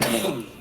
J'arrive.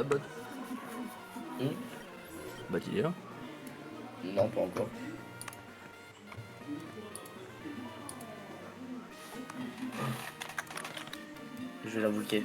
là, Bot? Hmm. Bot, il est là? Non, pas encore. Je vais la bloquer.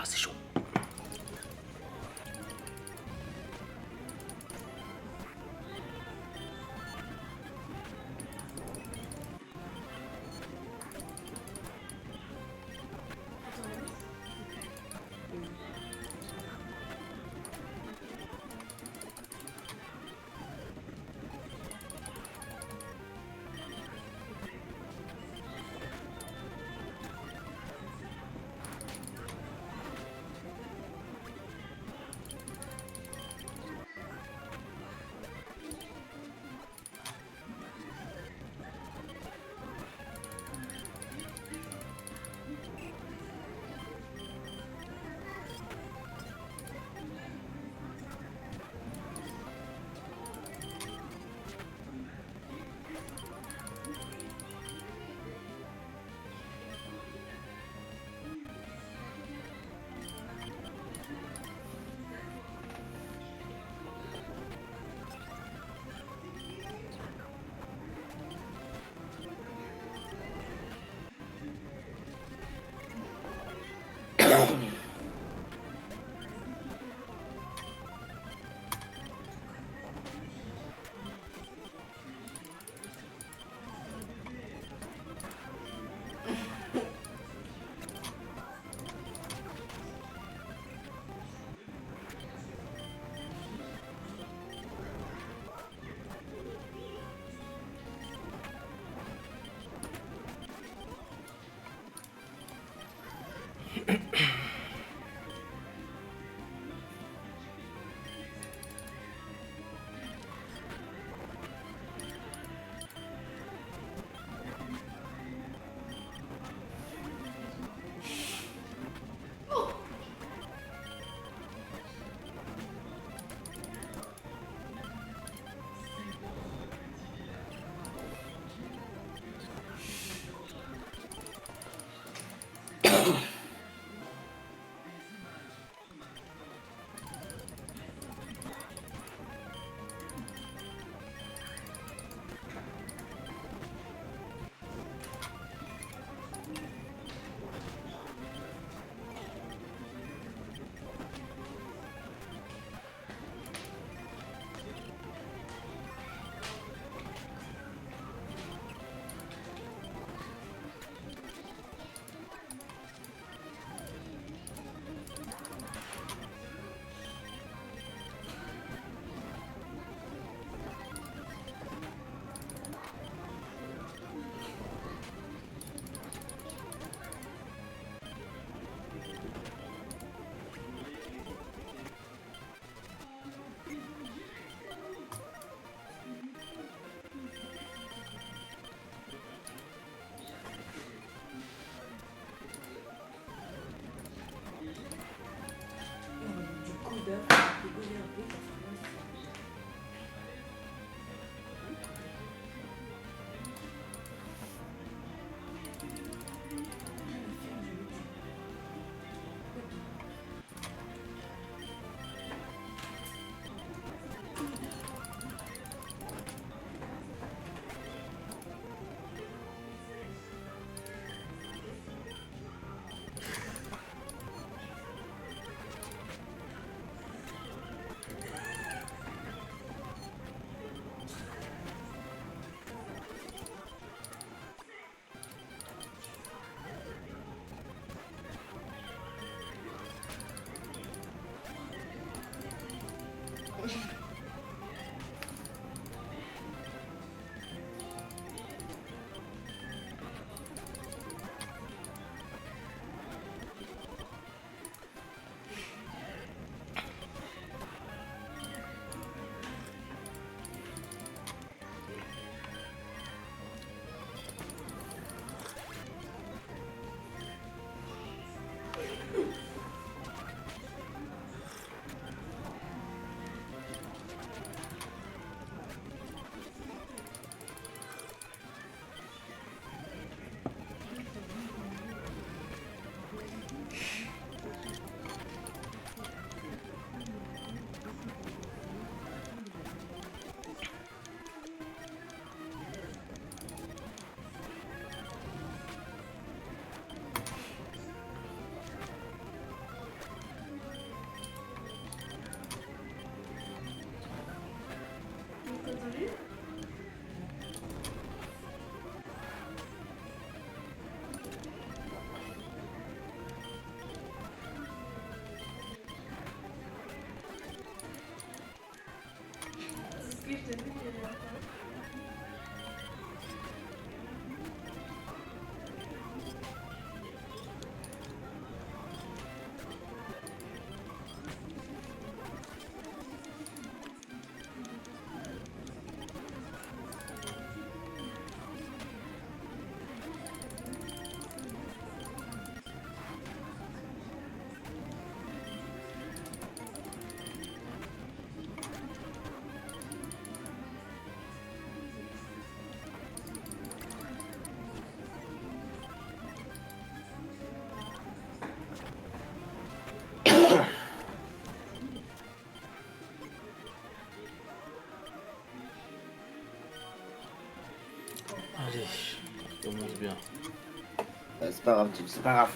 Ah, c'est chaud. Allez, ça commence bien. C'est pas grave, c'est pas grave.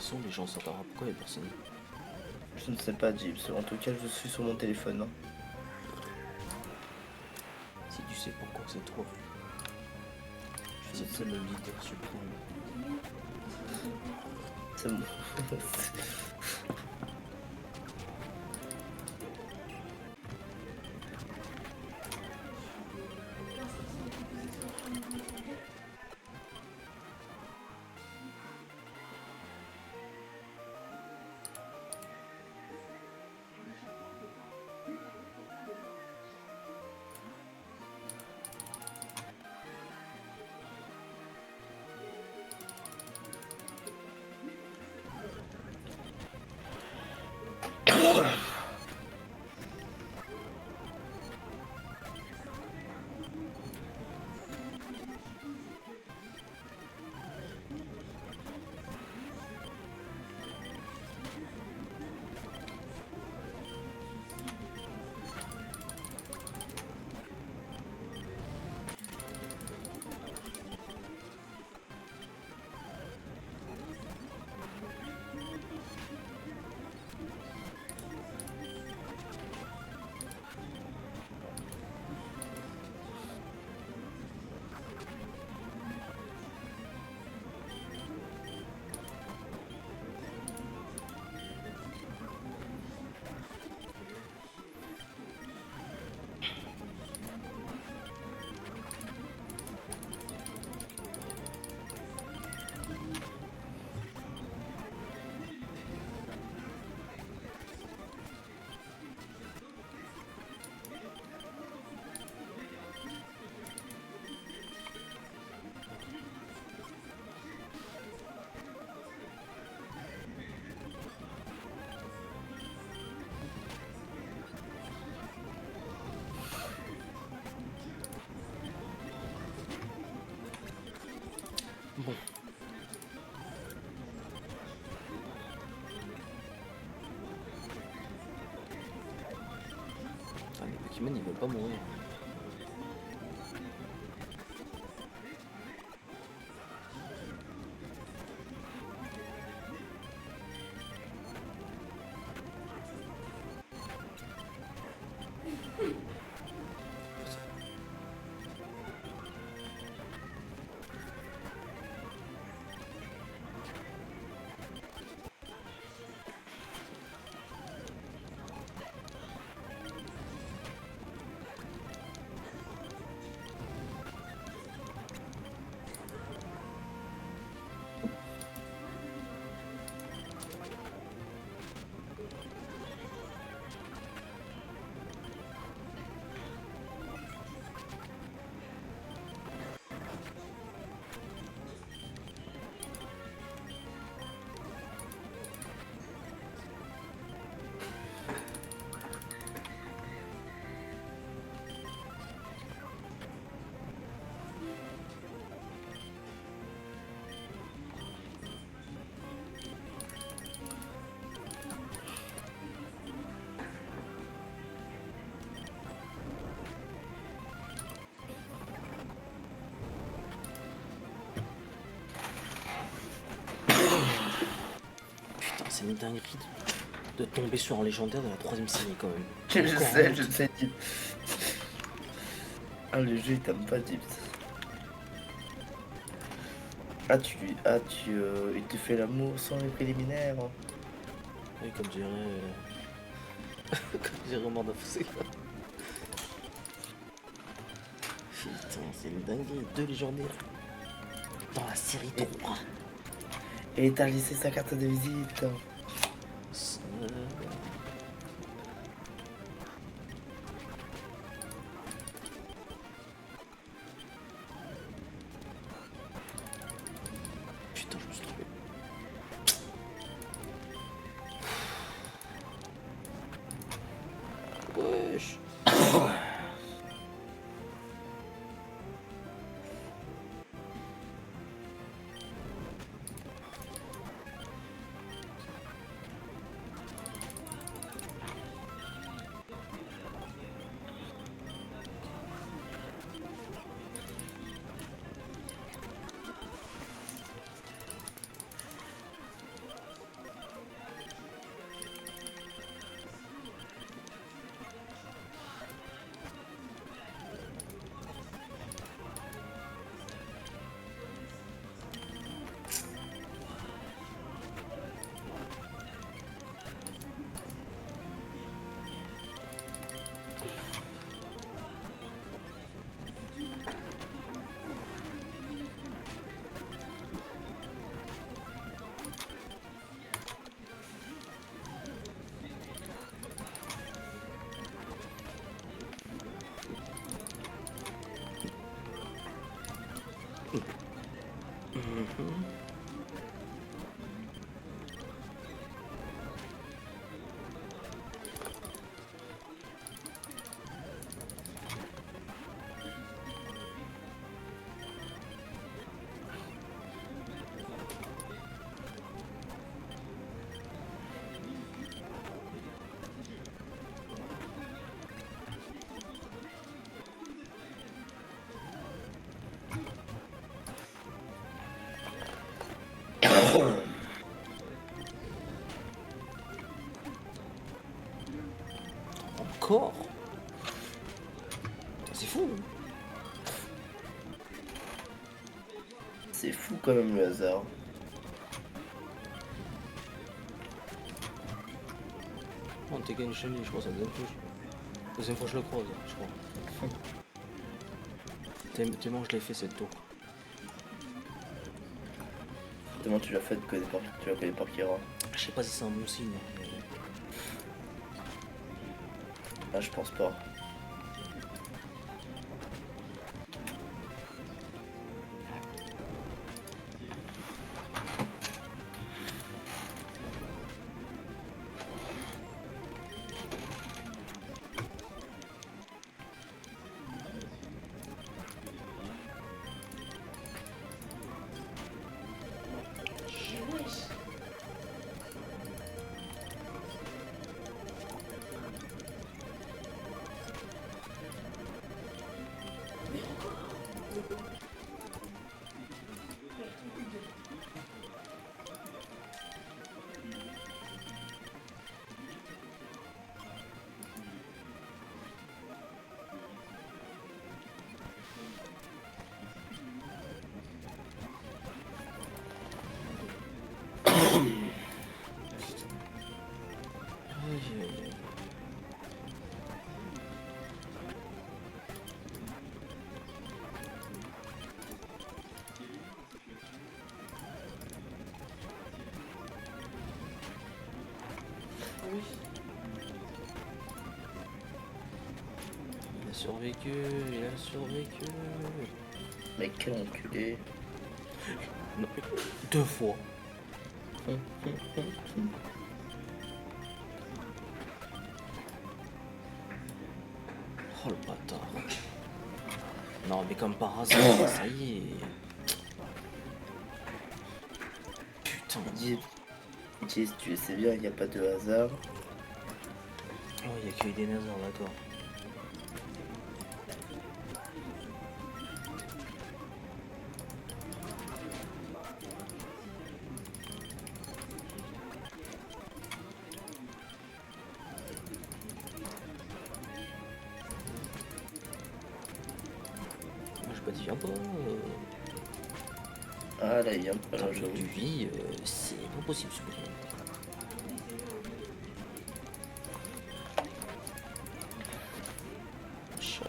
façon, les gens s'entendront. Pourquoi il y a personne? Je ne sais pas, Gibbs. En tout cas, je suis sur mon téléphone. Hein. Si tu sais pourquoi c'est toi. Je C'est toi le leader suprême. C'est bon. Bon. Ah, les Pokémon ils veulent pas mourir. C'est une dinguerie de tomber sur un légendaire de la 3ème série quand même. Je sais, Gibbs. Ah, le jeu, il t'aime pas, Gibbs. Il te fait l'amour sans les préliminaires. Hein. Oui, comme dirait... comme dirait Romain Dafoussé. Putain, c'est une dinguerie. 2 légendaires. Dans la série 3. Et t'as laissé sa carte de visite. Putain, je me suis trompé. Wesh. Mhm. Encore? C'est fou. C'est fou quand même le hasard. On t'es gagné chez lui, je crois, ça me donne plus. Deuxième fois que je le croise, je crois. Tellement je l'ai fait cette tour. Tellement tu l'as fait que tu l'as connais par cœur. Je sais pas si c'est un bon signe. Mais... Ah, je pense pas. Aïe, aïe, aïe. Il a survécu, il a survécu. Mais quel enculé. Non, 2 fois. Oh le bâtard. Non mais comme par hasard, ça y est. Putain. Dis, tu sais bien, il n'y a pas de hasard. Oh, il y a que des nazars, d'accord. Moi je pas dit viens pas. Ah là, il vient. T'as Alors, plus j'avoue. de vie, c'est pas possible ce truc. Chai.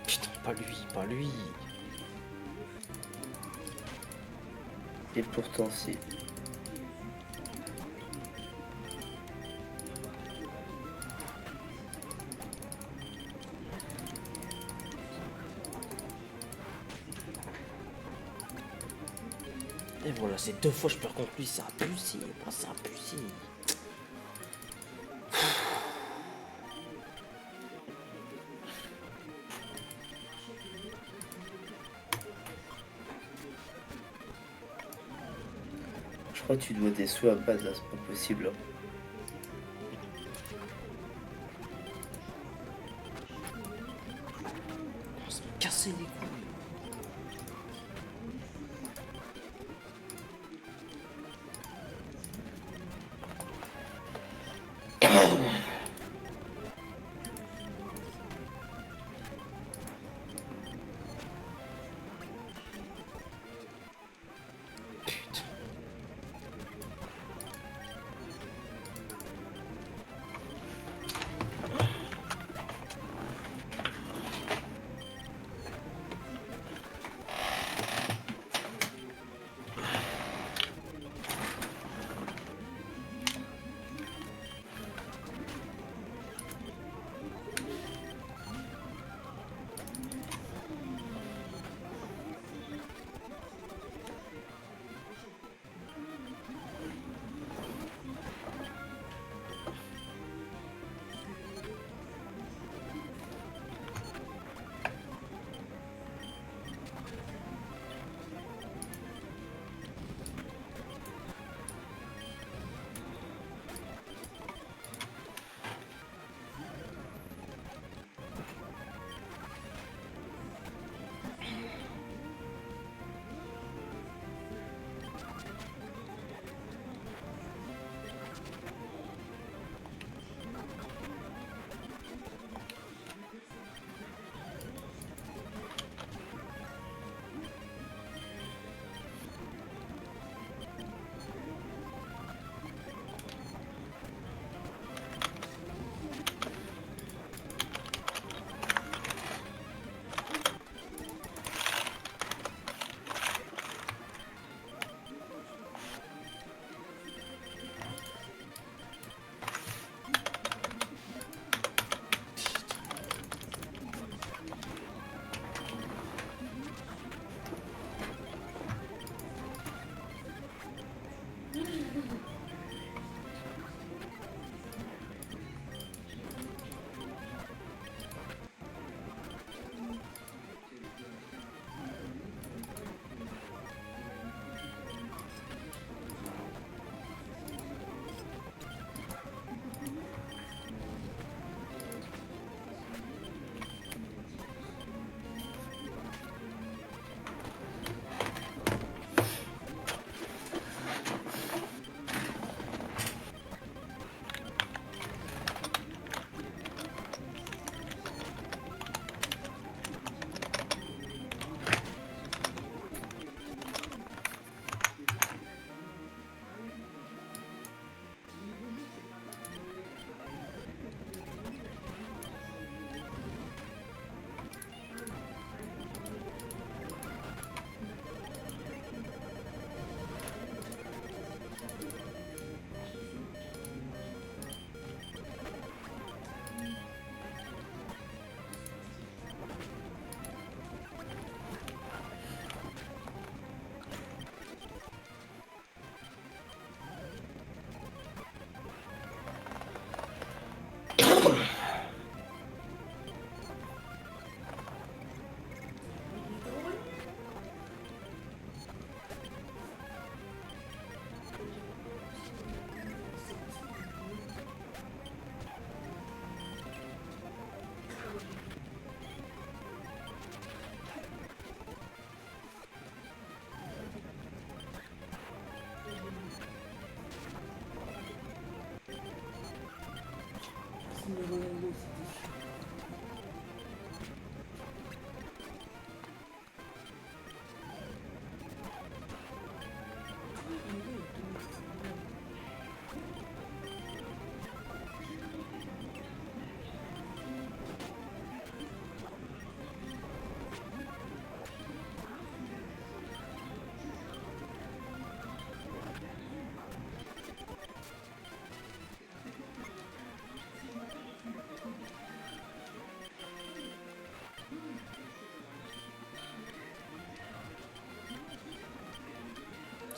Putain, pas lui, pas lui. Et pourtant, si. Et voilà, c'est 2 fois je perds contre lui, c'est abusé, moi c'est abusé. Je crois que tu dois des sous à base là, c'est pas possible. On se casser les couilles. Putain.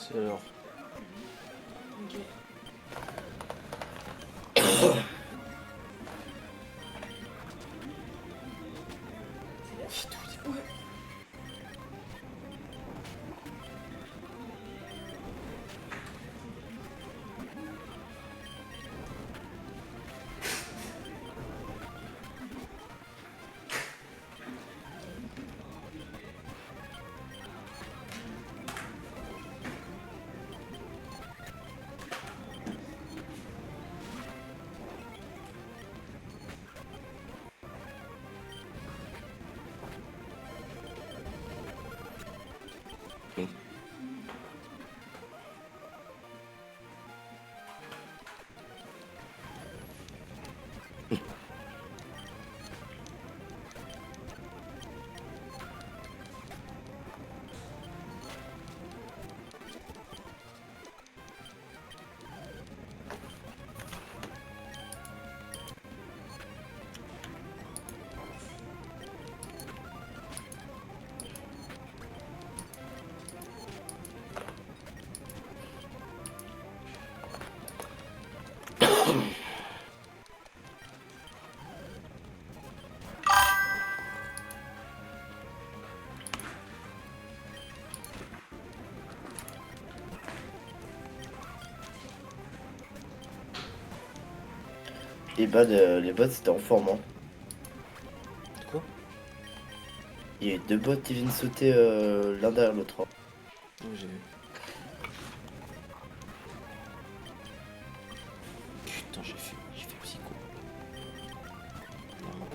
C'est alors. Ok. Fais tout, dis pas. Ouais. Oui. Les bots c'était en forme. Hein. Quoi? Il y a eu deux bots qui viennent sauter l'un derrière l'autre. Hein. Oui, j'ai vu. Putain, j'ai fait psycho. Vraiment.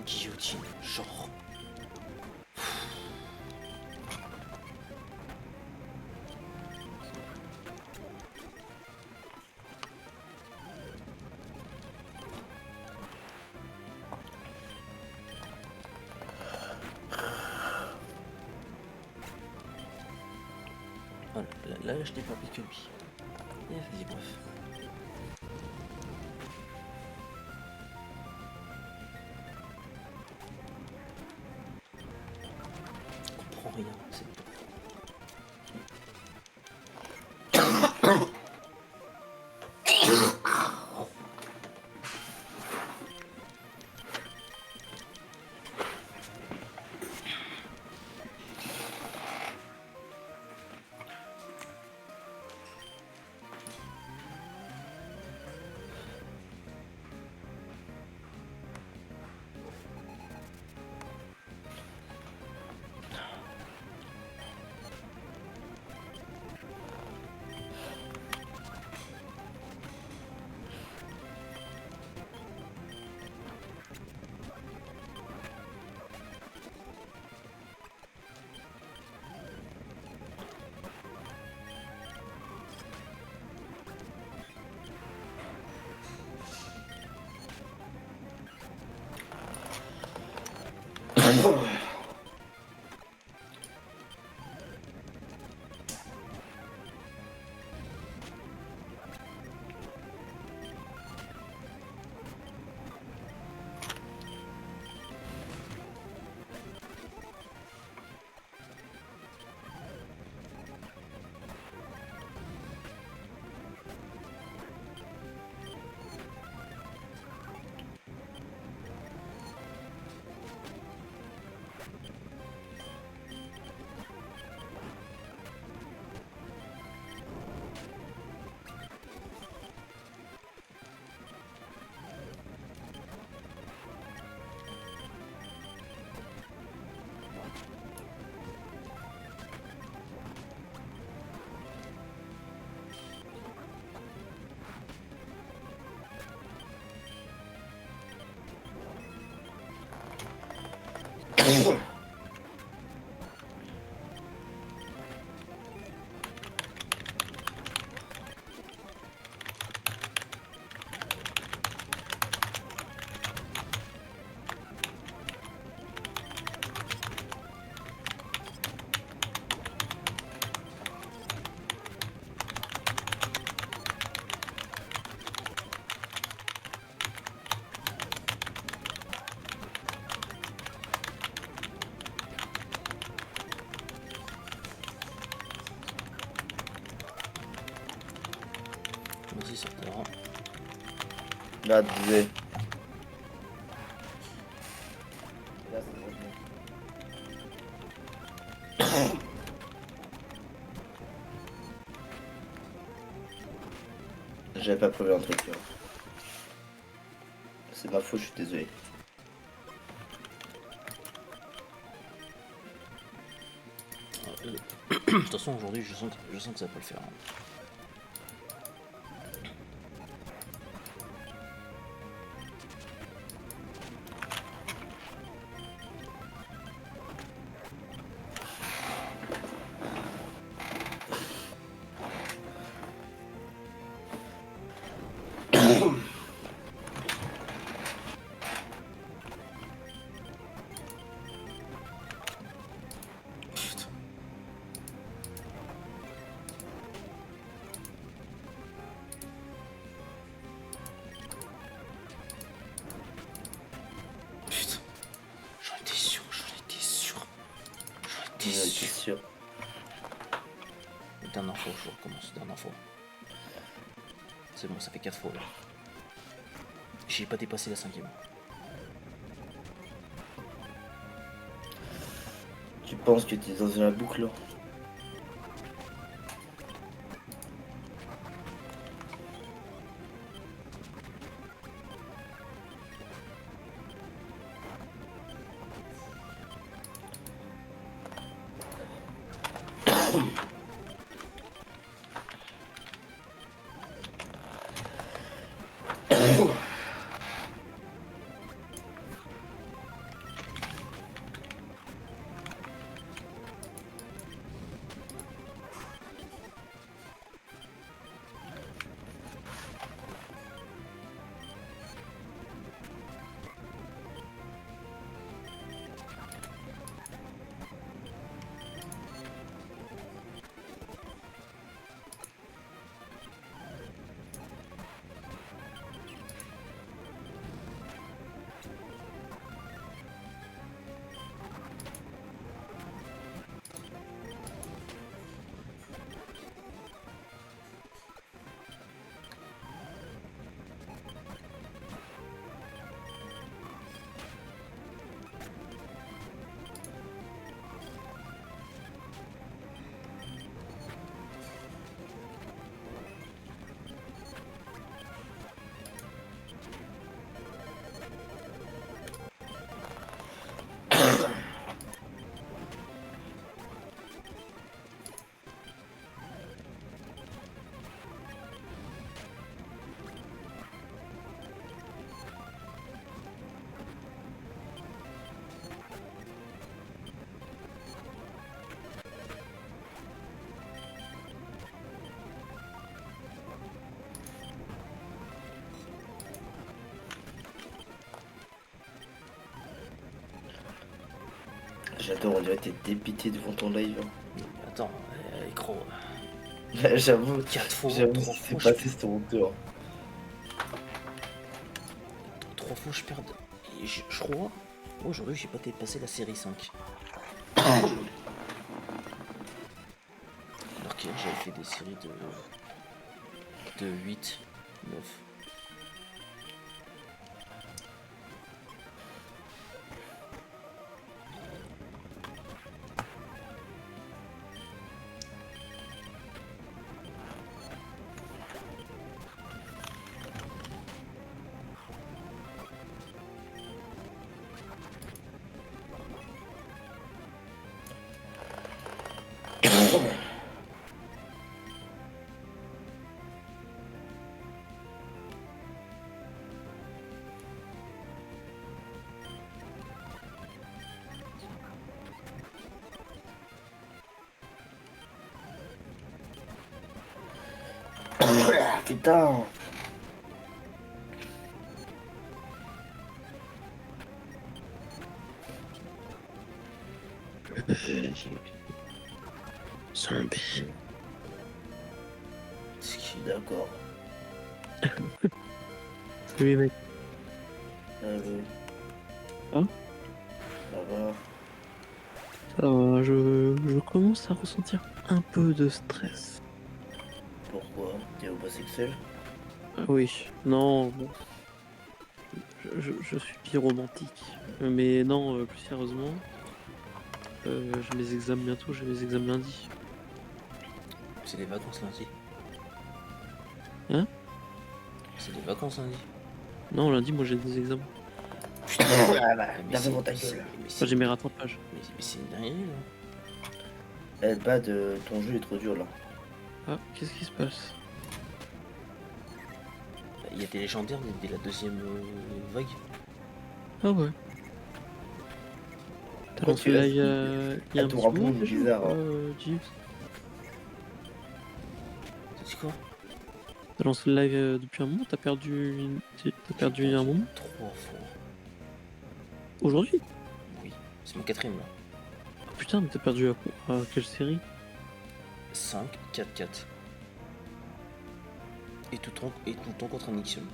Guillotine, genre. Voilà, là, je n'ai pas pris que lui. Et vas-y, bref. Je comprends rien, c'est bon. Là, désolé. Là, ça va bien. J'avais pas prévu un truc. Hein. C'est ma faute, je suis désolé. De toute façon, aujourd'hui, je sens que ça va pas le faire. Hein. Putain, j'en étais sûr. Je suis sûr. Dernière fois, je recommence, dernière fois. C'est bon, ça fait 4 fois là. J'ai pas dépassé la 5ème. Tu penses que tu es dans une boucle? J'adore, on dirait que t'es dépité devant ton live. Attends, écro. J'avoue, 4 fois, j'avoue, 3 c'est fois, passé sur mon tour. 3 fois je perds. Et je crois, aujourd'hui j'ai pas dépassé la série 5. Alors qu'hier j'avais fait des séries de 8, 9. Putain! Zombie. D'accord. Oui, mec. Oui. Hein? Ça va. Ça va, je commence à ressentir un peu de stress. Pourquoi? T'es homosexuel? Oui, non, bon. je suis pyromantique. Mais non, plus sérieusement, j'ai mes examens bientôt, j'ai mes examens lundi. C'est des vacances lundi. Hein? C'est des vacances lundi. Non, lundi, moi j'ai des examens. Putain, Ah bah, mais garde c'est- dans ta mais c'est- gueule. mais Enfin, c'est- j'ai mes rattrapages. mais c'est une dinguerie là. Bad, ton jeu est trop dur là. Ah, qu'est-ce qui se passe? Il y a des légendaires dès la deuxième vague. Ah ouais. T'as Quoi, lancé tu là l'as il y a, dit il y a Ah, un ton petit rapport moment est déjà, bizarre, hein. Jeeves. T'as dit quoi? T'as lancé le live depuis un moment, t'as perdu un moment? 3 fois. Aujourd'hui? Oui, c'est mon quatrième là. Oh, putain, mais t'as perdu à quelle série? 5, 4, 4. Et tout le temps contre un Nixium.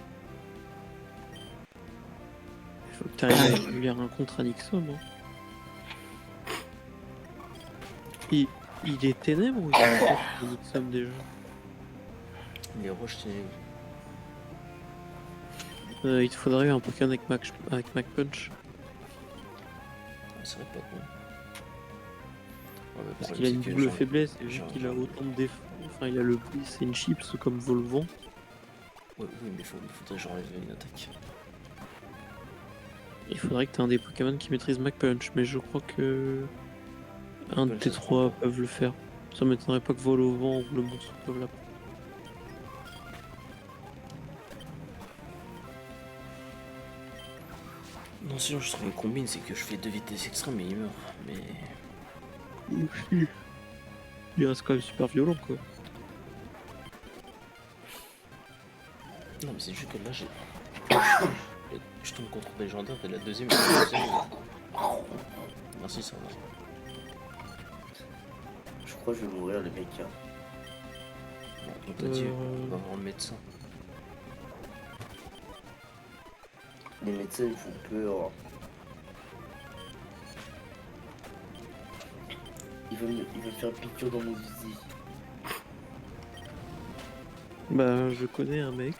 Il faut que t'arrives à lire un contre Nixon. Hein. Il est ténèbres ou il est quoi, Nixon déjà? Les roches, c'est. Il te faudrait un Pokémon avec Mac Punch. Ah, ça serait pas con. Ouais, mais le Parce problème, qu'il a c'est une que double j'en- faiblesse et vu j'en- qu'il a autant de défauts. Enfin, il a le Bliss et une Chips comme Volvant. Ouais, oui, mais il faudrait que j'enlève une attaque. Il faudrait que tu aies un des Pokémon qui maîtrise Mac Punch, mais je crois que un de Punch, tes ça se trois prend pas. peuvent le faire. Ça m'étonnerait pas que Vol au vent ou le monstre peuvent l'apprendre. Non, sinon je trouve une combine, c'est que je fais 2 vitesses extrêmes et il meurt. Mais. Il reste quand même super violent quoi. Non, mais c'est juste que là, j'ai. Je tombe contre des légendaires et la deuxième. Merci, ça va. Je crois que je vais mourir, les mecs. Hein. Bon, on t'a dit, on va voir le médecin. Les médecins ils font peur. Il veut me faire piqûre dans mon zizi. Bah, je connais un mec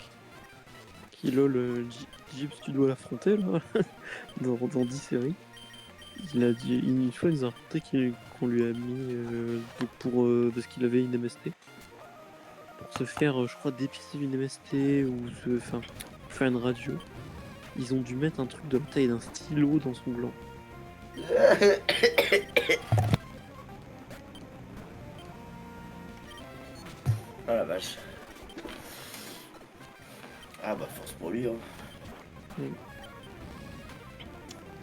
qui lol Gibbs, tu dois l'affronter là, dans 10 séries. Il a dit une fois, il nous a raconté qu'on lui a mis parce qu'il avait une MST. Pour se faire, je crois, dépister une MST ou enfin, faire une radio. Ils ont dû mettre un truc de la taille d'un stylo dans son gland. Ah la vache. Ah bah force pour lui hein.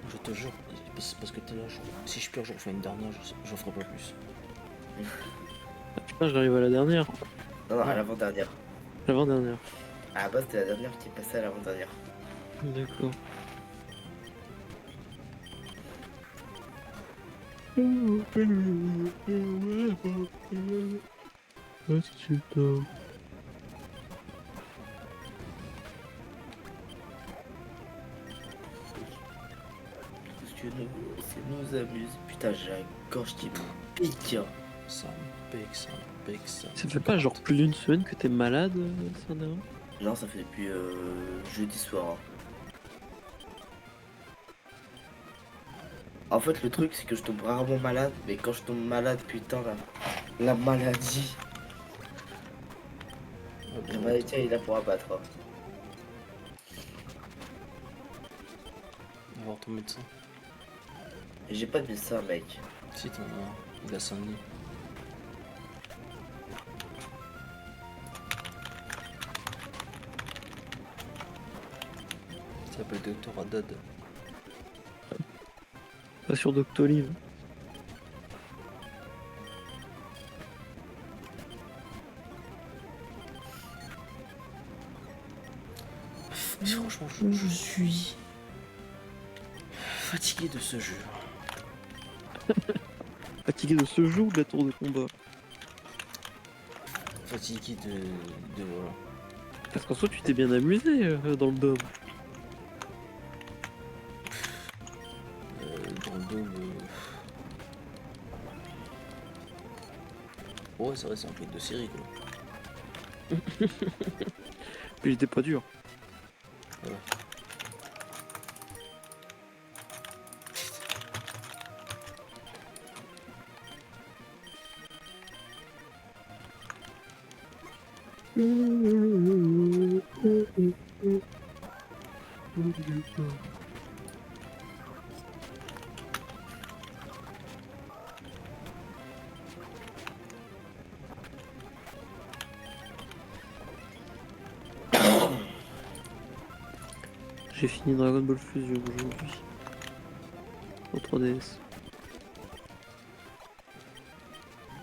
Je te jure, c'est parce que t'es là. Si je pleure, j'en fais une dernière, j'en ferai pas plus. Ah, putain, j'arrive à la dernière. Non, non, à l'avant-dernière. L'avant-dernière. À la base c'était la dernière qui est passée à l'avant-dernière. D'accord. Parce que nous amuse. Putain j'ai la gorge qui me pique. Hein. Ça me pique, ça me pique, ça. Ça fait pas genre plus d'une semaine que t'es malade, Sandra? Non ça fait depuis jeudi soir. Hein. En fait le truc c'est que je tombe rarement malade, mais quand je tombe malade putain la maladie. La maladie elle est là pour abattre. Hein. Va voir ton médecin. Et j'ai pas de médecin mec. Si t'en as un, il a Saint-Denis. Il s'appelle Docteur Haddad. Pas sur Doctolib. Franchement, je suis fatigué de ce jeu. Fatigué de ce jeu ou de la tour de combat? Fatigué de voilà. Parce qu'en soi, tu t'es bien amusé dans le dôme. Dans le dôme. Ouais, c'est vrai, c'est un truc de série quoi. Mais il était pas dur. Voilà. J'ai fini Dragon Ball Fusion aujourd'hui. Sur 3DS.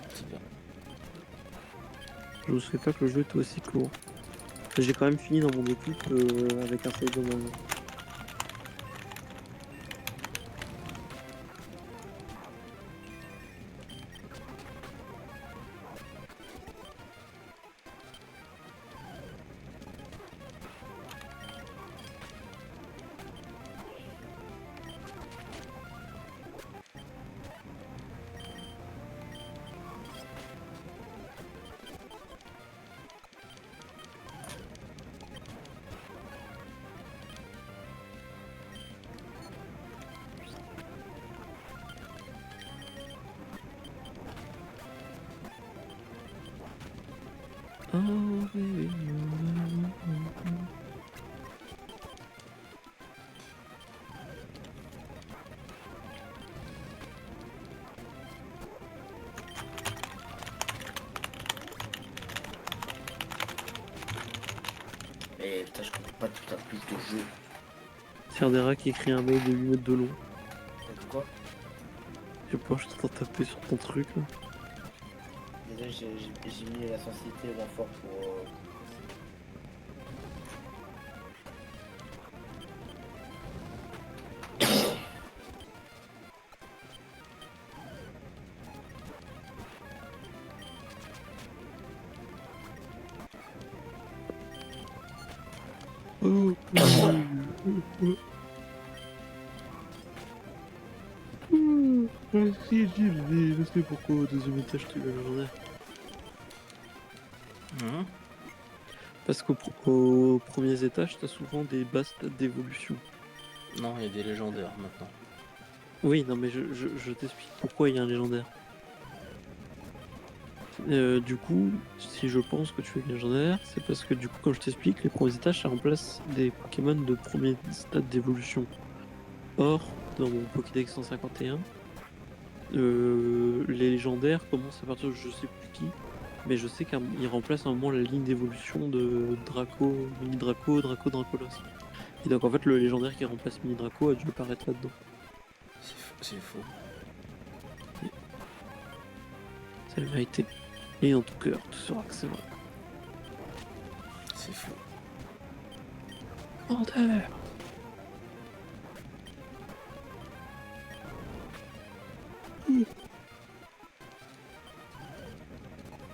C'est bien. Je ne savais pas que le jeu était aussi court. J'ai quand même fini dans mon équipe avec un save de main. Oh, baby. Mais putain, je comprends pas tout un plus de jeu. Serdera qui écrit un mail de 8 mètres de long. Quoi? Je sais pas, je t'entends taper sur ton truc là. Désolé, j'ai mis la sensibilité d'un fort pour. Oh, si, je sais pourquoi au deuxième étage tu veux légendaire. Mhm. Parce qu'aux premiers étages, t'as souvent des bas stades d'évolution. Non, il y a des légendaires maintenant. Oui, non, mais je t'explique pourquoi il y a un légendaire. Du coup, si je pense que tu es légendaire, c'est parce que du coup, comme je t'explique, les premiers étages, ça remplace des Pokémon de premier stade d'évolution. Or, dans mon Pokédex 151, les légendaires commencent à partir de je sais plus qui, mais je sais qu'ils remplacent à un moment la ligne d'évolution de Draco, Mini Draco, Dracolos. Et donc en fait, le légendaire qui remplace Mini Draco a dû apparaître là-dedans. C'est faux. C'est la vérité. Et dans ton cœur, tu sauras que c'est vrai. C'est faux. Menteur.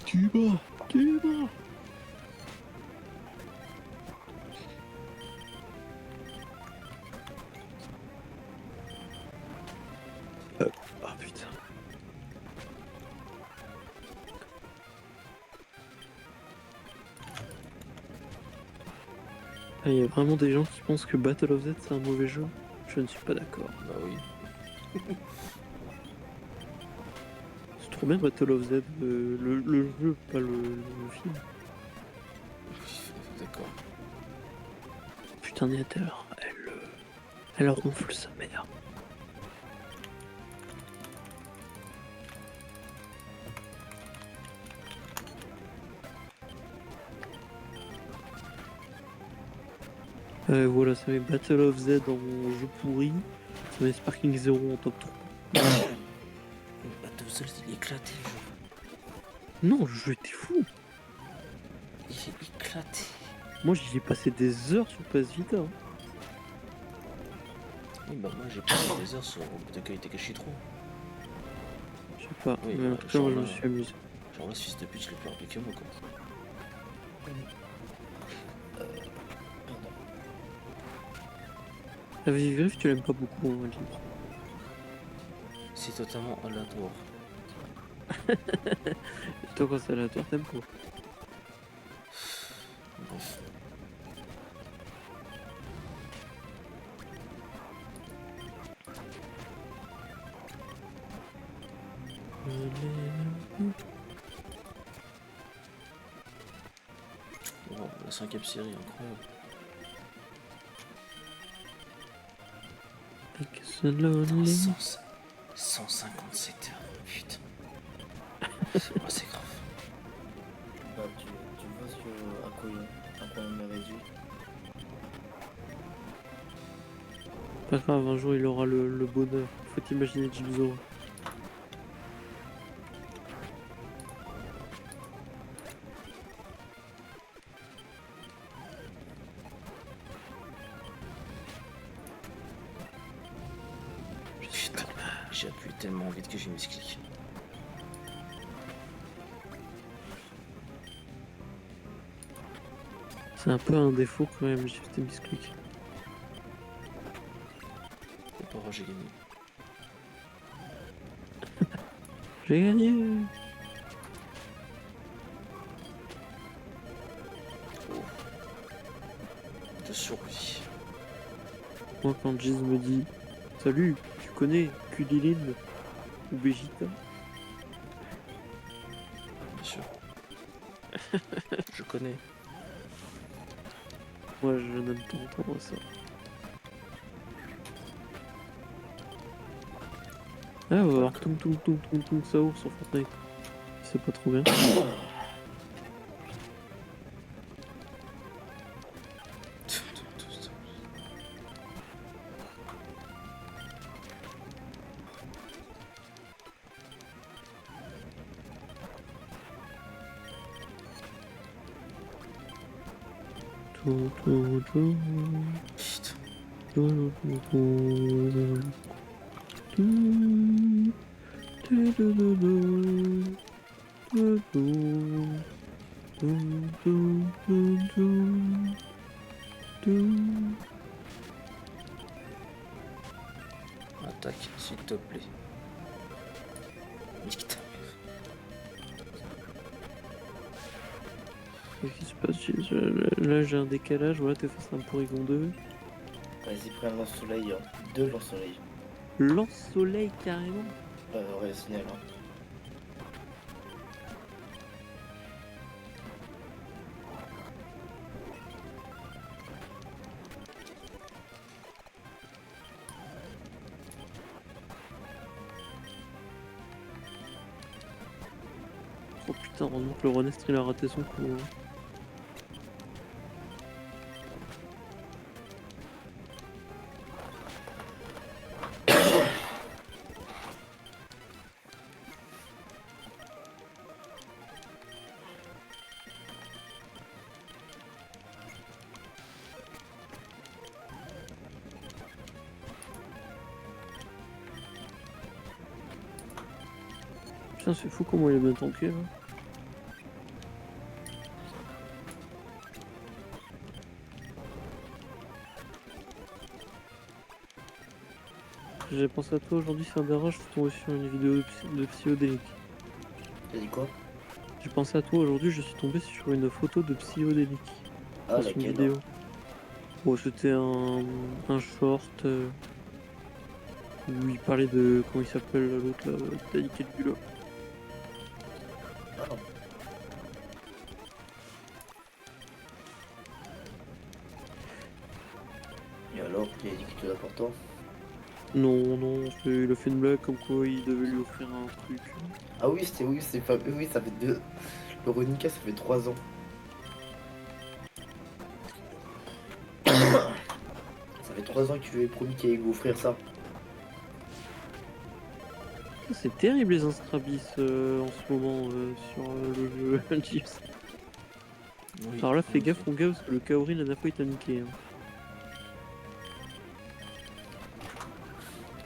Tu bats. Ah putain. Il y a vraiment des gens qui pensent que Battle of Z c'est un mauvais jeu. Je ne suis pas d'accord. Bah oui. C'est trop bien Battle of Z, le jeu, pas le film. D'accord. Putain, Nether, elle ronfle sa mère. Voilà, ça met Battle of Z en jeu pourri, ça met Sparking Zero en top 3. Battle Souls, il est éclaté le jeu. Non, le jeu était fou. Il est éclaté. Moi j'y ai passé des heures sur PS Vita. Hein. Oui, bah moi j'ai passé des heures sur Budokai Tenkaichi 3. Je sais pas, Oui, mais en bah, tout cas moi je genre me là. suis amusé. Genre là, ce fils de pute, je l'ai plus rappelé que moi quoi. La vie griffe, tu l'aimes pas beaucoup, hein, Libre. C'est totalement aléatoire. Toi quand c'est aléatoire, t'aimes pas. Bref. La 5ème série, incroyable. Like so lonely. 157 heures, putain. C'est grave. Bah, tu vois à quoi on est réduit. Pas grave, un jour il aura le bonheur. Faut imaginer Jigsaw. Putain, j'ai appuyé tellement vite que j'ai mis ce clic. C'est un peu un défaut quand même, j'ai fait misclick. C'est pas grave, j'ai gagné. J'ai gagné. Oh. De survie. Moi quand Giz me dit salut, tu connais Kulilin ou Vegeta? Bien sûr. Je connais. Moi je n'aime pas entendre ça. Ah, on va voir Tung Tung Tung Tung Tung Saour sur Fortnite. C'est pas trop bien. Tung Tung Tung Putain. Tung Tung Tung Tung Tung Tung Tung Tung. Attaque, s'il te plaît. Nique ta mère. Qu'est-ce qui se passe? Là j'ai un décalage, voilà, t'es face à un Porygon 2. Vas-y, prends un lance-soleil. Hein. 2 lance-soleil. Lance-soleil carrément. Ouais, signal. Hein. Oh putain, heureusement que le Renestre il a raté son coup. Hein. Putain, c'est fou comment il est bien tanké là. J'ai pensé à toi aujourd'hui, Ferdera, je suis tombé sur une vidéo de Psyodélique. T'as dit quoi? J'ai pensé à toi aujourd'hui, je suis tombé sur une photo de Psyodélique. Ah, Dans une laquelle? vidéo. Bon, c'était un short où il parlait de. Comment il s'appelle l'autre là? T'as dit quel bulot? Ah. Et alors, il a dit que c'était important. Non, non, il a fait une blague comme quoi il devait lui offrir un truc. Ah oui, c'est pas. Oui, ça fait 2. Le Ronica, ça fait 3 ans. Ça fait 3 ans qu'il lui avait promis qu'il allait lui offrir ça. C'est terrible les Instrabis en ce moment sur le jeu Chips. Oui. Alors là, fais gaffe mon gars parce que le Kaori la dernière fois il t'a niqué. Hein.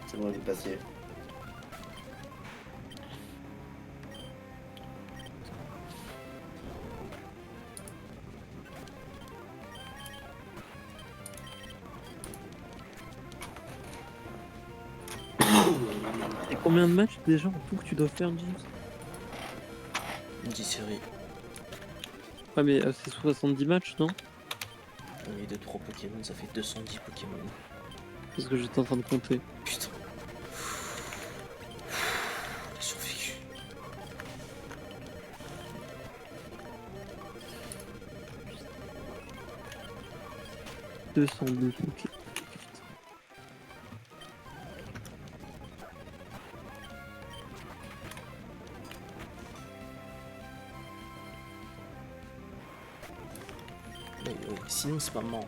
C'est bon, elle est passée. Et combien de matchs déjà en tout que tu dois faire, James? 10 séries. Ouais, mais c'est 70 matchs, non? Oui, de 3 Pokémon, ça fait 210 Pokémon. Parce que j'étais en train de compter. Putain. Il a survécu. 212, ok. Oui, sinon c'est pas marrant.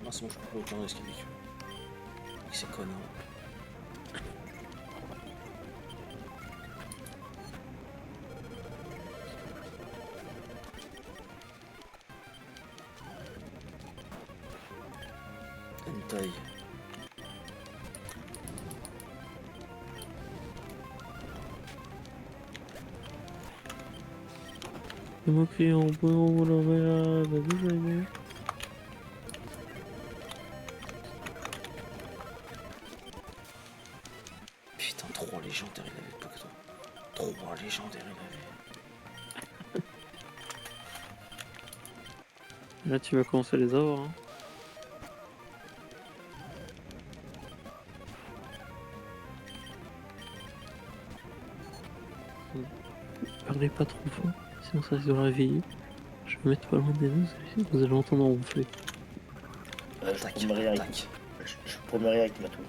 Non, c'est bon, je prends aucun risque avec eux. Avec ces connards. Hentai. C'est moi qui en bon, vas-y. Putain, 3 légendaires il avait pas que toi. 3 légendaires il avait. Là, tu vas commencer à les avoir. Hein. Parlez pas trop fort, sinon ça risque de le réveiller. Je vais me mettre pas loin des deux, vous allez entendre ronfler. Je Tac, promets rien avec, tac. je promets rien avec Matou.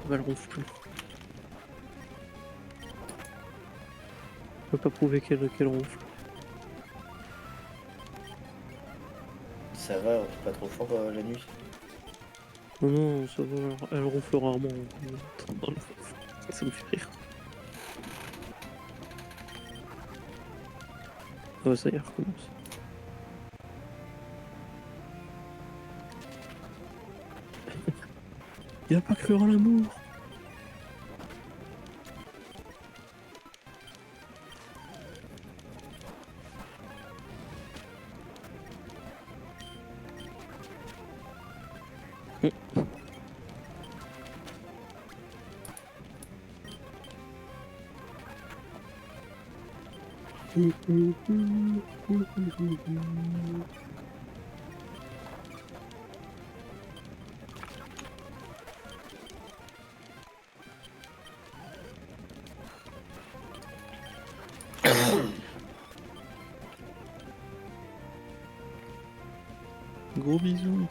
Elle ronfle plus. Je peux pas prouver qu'elle ronfle. Ça va, c'est pas trop fort la nuit. Non, non, ça va, elle ronfle rarement. Ça me fait rire. Ah ouais, ça y est, elle recommence. Il a pas cru en l'amour. Gros bisous.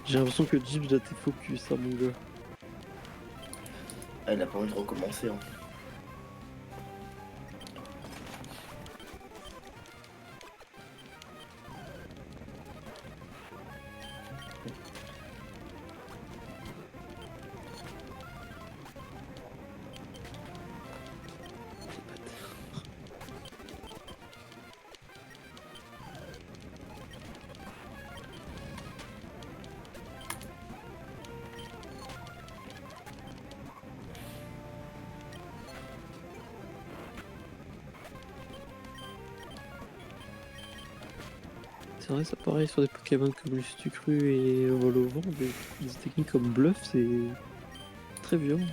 J'ai l'impression que Jeep doit être focus, hein, mon gars. Ah, il a pas envie de recommencer. Hein. C'est vrai, ça pareil sur des Pokémon comme Lustucru et Vol au vent, des techniques comme Bluff, c'est très violent.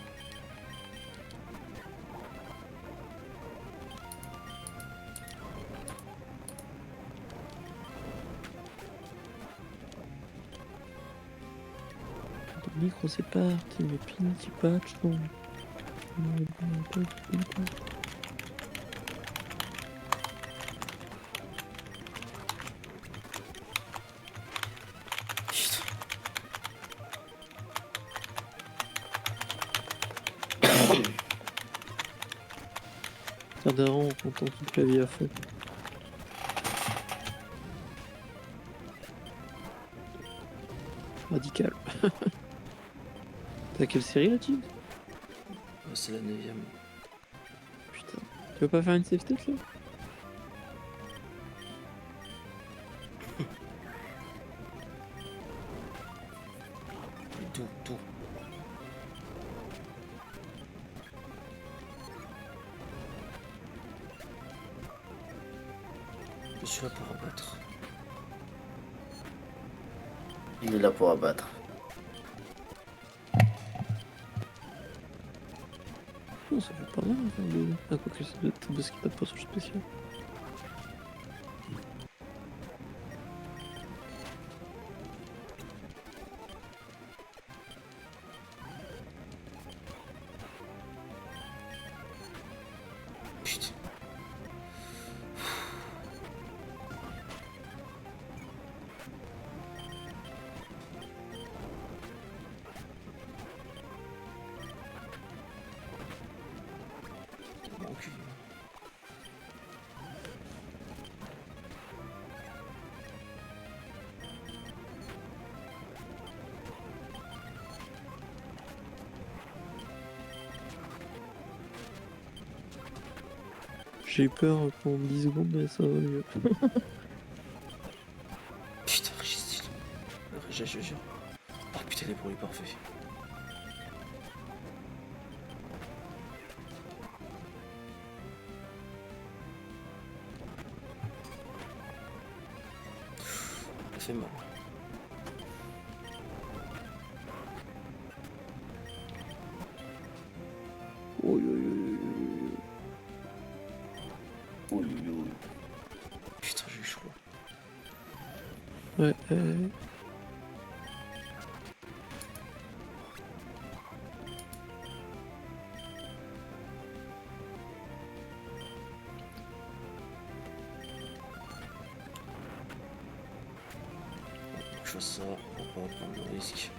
Le micro c'est parti, mais Pinty Patch, non. Tiens, d'avant, on entend tout le clavier à fond. Radical. T'as quelle série là, Jim? C'est la 9ème. Putain. Tu veux pas faire une safe state là? Tout. Je suis là pour abattre. Il est là pour abattre. Non, ça fait pas mal, hein, de... Ah, quoi que c'est de ce qui tape pas sur le spécial. Putain. Mon cul. J'ai eu peur pendant 10 secondes, mais ça va mieux. Putain, Régis, je jure. Oh putain, les bruits parfaits. Ça fait mal. Oh, Putain, j'ai eu chaud. ouais, Je fasse ça pour pas prendre le risque.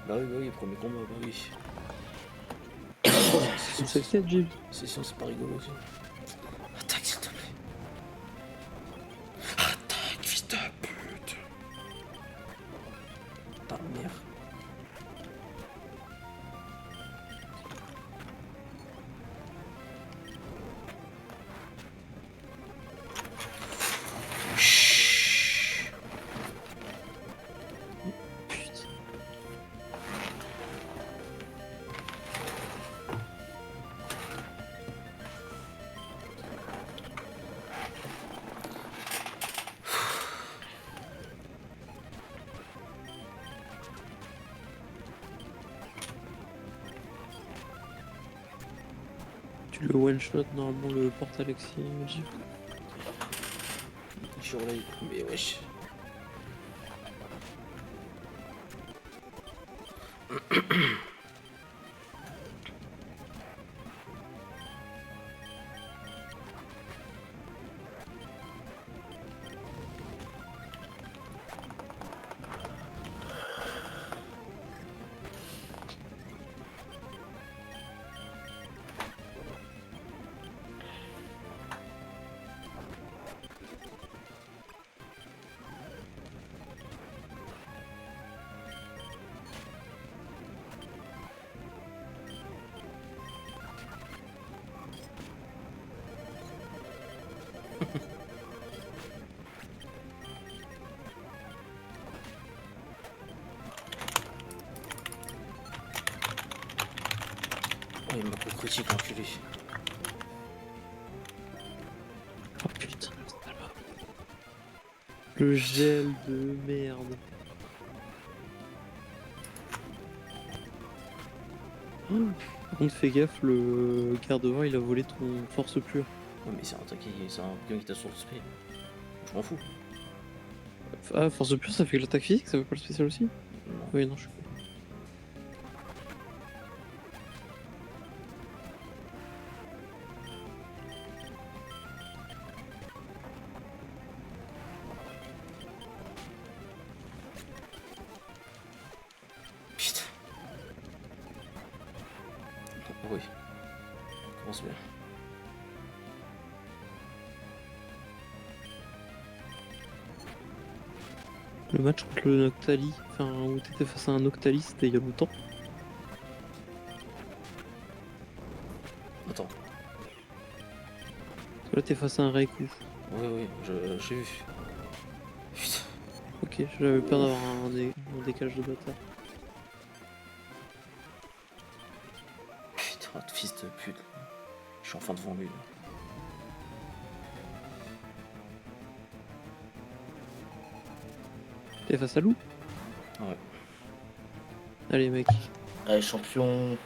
Bah oui, premier combat, bah oui. c'est ça que c'est, Jim. C'est pas rigolo aussi. Attaque s'il te plaît. Attaque, fils de pute. Ta mère. Chut. Putain. Tu le one-shot normalement le porte-Alexis, Jim. Sur l'œil, mais wesh. Oh, il m'a pas critique, enculé. Oh putain. Le gel de merde. Oh, par contre, fais gaffe, le garde-vent il a volé ton force pure. Ouais, mais c'est un truc c'est un Pokémon qui t'a sur le spray. Je m'en fous. Ah, force pure ça fait que l'attaque physique, ça fait pas le spécial aussi? Non. Oui, non, je suis. Putain. Oui. Commence bien. Le match contre le Noctali, enfin où t'étais face à un Noctali, c'était il y a longtemps. Attends. Là t'es face à un Raikou. Oui, j'ai vu. Putain. Ok, j'avais peur d'avoir un décalage de bâtard. Putain, fils de pute. Je suis enfin devant lui. Là. T'es face à Lou? Ouais. Allez mec. Allez, champion.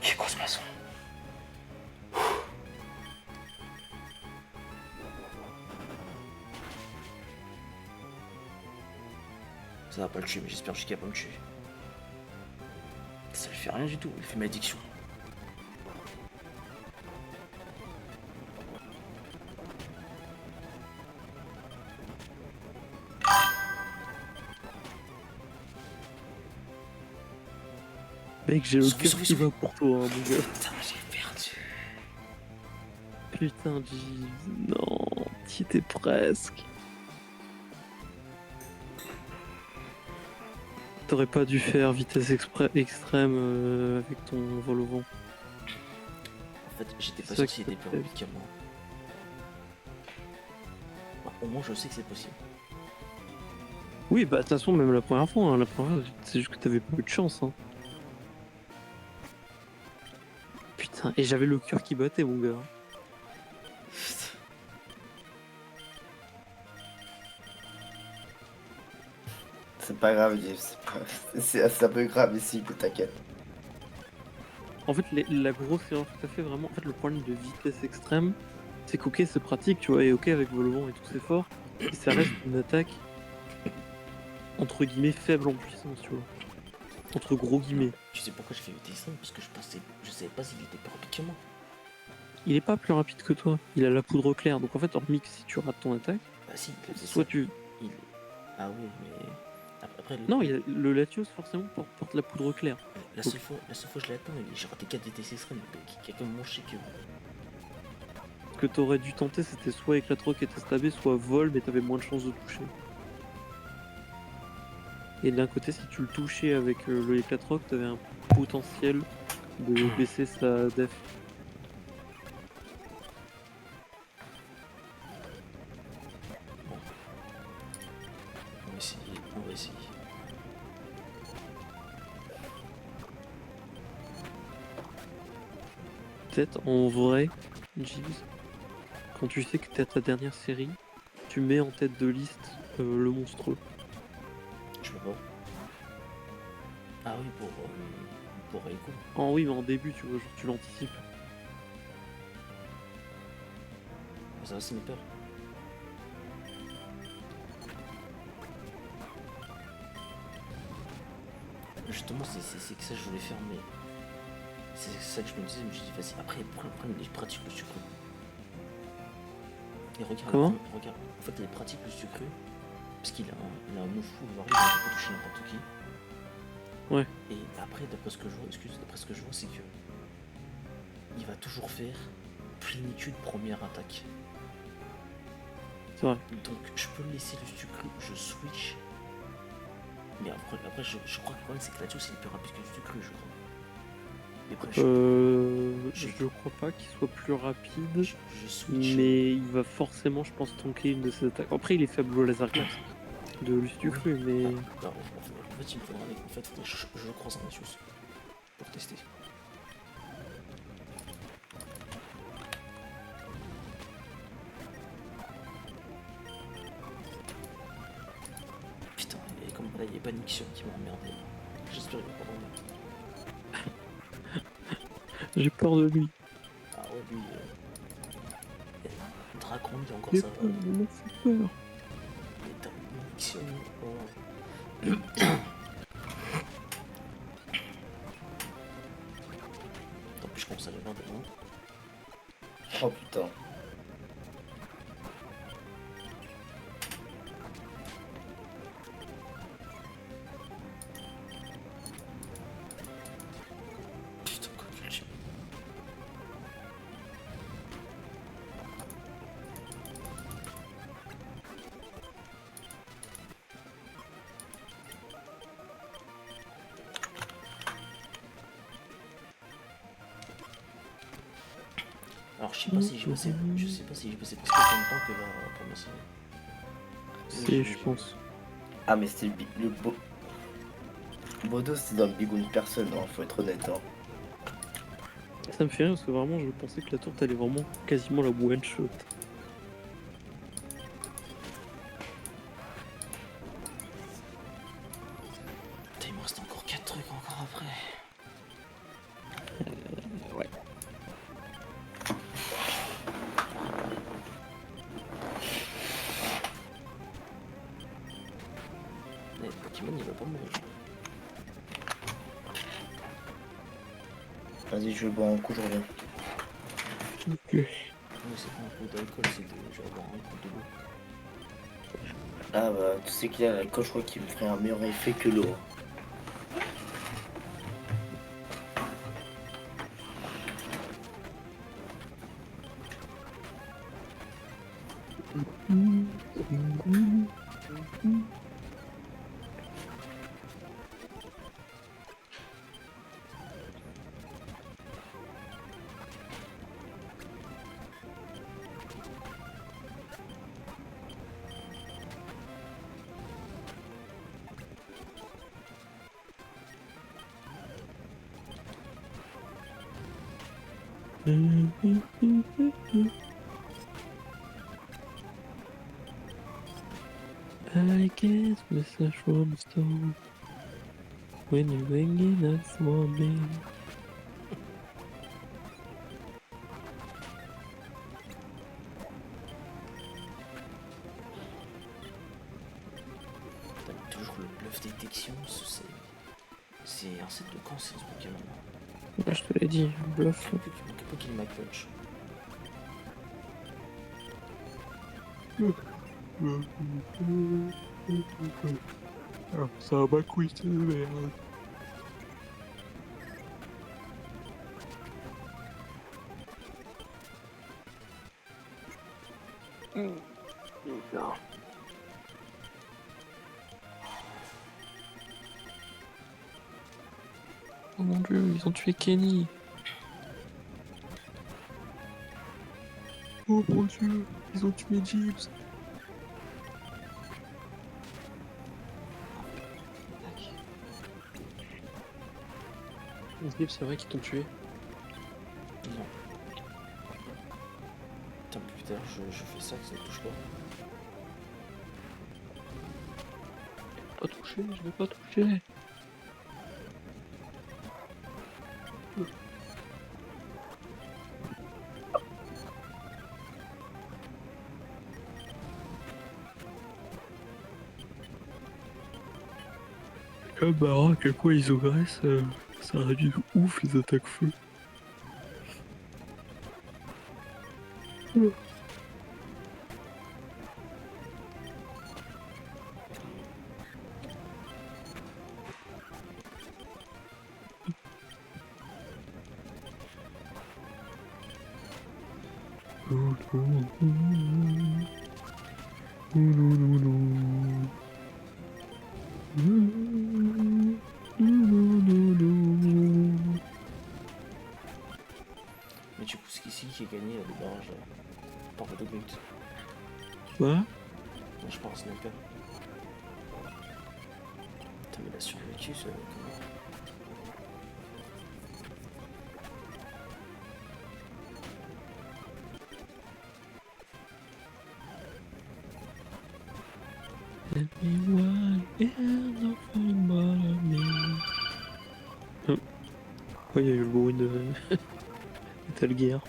Quelle grosse maçon. Ça va pas le tuer, mais j'espère juste qu'il va pas me tuer. Ça lui fait rien du tout, il fait malédiction. Mec, j'ai le Sauve, cœur sauve, qui sauve. va pour toi, hein, mon gars. Putain, j'ai perdu. Putain, Jeeves, non, t'y étais presque. T'aurais pas dû faire vitesse extrême avec ton vol au vent. En fait, j'étais pas C'est sûr ça s'il qui était plus fait. rapide qu'à moi. Bah, au moins, je sais que c'est possible. Oui, bah de toute façon, même la première fois, hein, c'est juste que t'avais pas eu de chance. Hein. Putain, et j'avais le cœur qui battait, mon gars. C'est pas grave, Jeff, c'est un peu grave ici, t'inquiète. En fait, la grosse erreur que t'as fait vraiment, en fait, le problème de vitesse extrême, c'est qu'ok, c'est pratique, tu vois, et ok, avec vol au vent et tout, c'est fort, et ça reste une attaque entre guillemets faible en puissance, tu vois. Entre gros guillemets. Tu sais pourquoi j'ai fait vitesse extrême? Parce que je savais pas s'il était plus rapide que moi. Il est pas plus rapide que toi, il a la poudre claire, donc en fait, hormis que si tu rates ton attaque, Bah si, il faisait soit ça. tu. Il... Ah oui, mais... Après, Non, le Latios forcément porte la poudre claire. la seule fois que je l'ai atteint, j'ai raté 4 vitesses extrêmes. Qui a quand même moins chier que... Ce que t'aurais dû tenter, c'était soit éclate-roc et t'estabé, soit vol, mais t'avais moins de chances de toucher. Et d'un côté, si tu le touchais avec le éclate-roc, t'avais un potentiel de baisser sa def. On va essayer, on va essayer. Peut-être en vrai, Jeeves, quand tu sais que t'es à ta dernière série, tu mets en tête de liste le monstreux. Je peux pas. Ah oui, pour Raiko. Ah oui, mais en début, tu vois, genre tu l'anticipes. Ça va, sniper. Justement, c'est que ça que je voulais faire, mais... C'est ça que je me disais, je me suis dit, vas-y, après, le problème, il est pratique le sucre. Et regarde, Comment regarde, en fait, il est pratique le sucre, parce qu'il a un move fou, varié, donc il peut toucher n'importe qui. Ouais. Et après, d'après ce que je vois, c'est que... Il va toujours faire plénitude première attaque. C'est vrai. Donc, je peux le laisser le sucre, je switch. Mais après je crois que le problème, c'est que Latios, il est plus rapide que le sucre, je crois. Mais bref, Je crois pas qu'il soit plus rapide, je switch. mais il va forcément, je pense, tanker une de ses attaques. Après, il est faible au laser glace de Lustucru, mais Non, en fait, il me faudra en fait, je croise un Latios pour tester. Putain, et comme là, il y a Paniction qui m'a emmerdé. J'espère qu'il va pas m'emmerder. j'ai peur de lui. Ah ouais, lui. Dracon, il a encore J'ai ça. peur, il m'a fait peur. Et t'as Paniction. Tant pis, je commence à le voir devant. Oh putain. Putain, quoi que je... Alors je sais pas si j'ai passé presque autant de temps que la première série. C'est, je pense. Ah, mais c'était le beau. Bodo, c'était dans le bigoun de personne, hein, faut être honnête. Hein. Ça me fait rire parce que vraiment, je pensais que la tourte allait vraiment quasiment la one shot. Putain, il me reste encore 4 trucs encore après. pas mourir. Vas-y, je vais boire un coup, je reviens. Ok. Oui, c'est pas un coup d'alcool, c'est de. Je vais avoir un coup de l'eau. Ah bah, tu sais qu'il y a l'alcool, je crois qu'il me ferait un meilleur effet que l'eau. I get message from the storm when you're ringing out for me. T'as toujours le bluff détection, c'est un set de cancer ce Pokémon. Ah, je te l'ai dit, bluff. Il manque pas qu'il m'a punch. Ah, ça va couille, c'est de merde. Oh mon dieu, ils ont tué Kenny. Oh mon dieu, ils ont tué Gibbs. Gibbs, c'est vrai qu'ils t'ont tué. Non. Putain, putain, je fais ça, que ça touche pas. Pas touché, je vais pas toucher. Ah bah, à quel point ils agressent, ça réduit de ouf les attaques feu. Mais du coup, c'est qui a gagné le barrage par Vodogult. Quoi? Moi, je pense sniper. Putain, mais il a survécu ce. Comment Everyone is nothing but me. Oh, il y a eu le bruit de Metal Gear.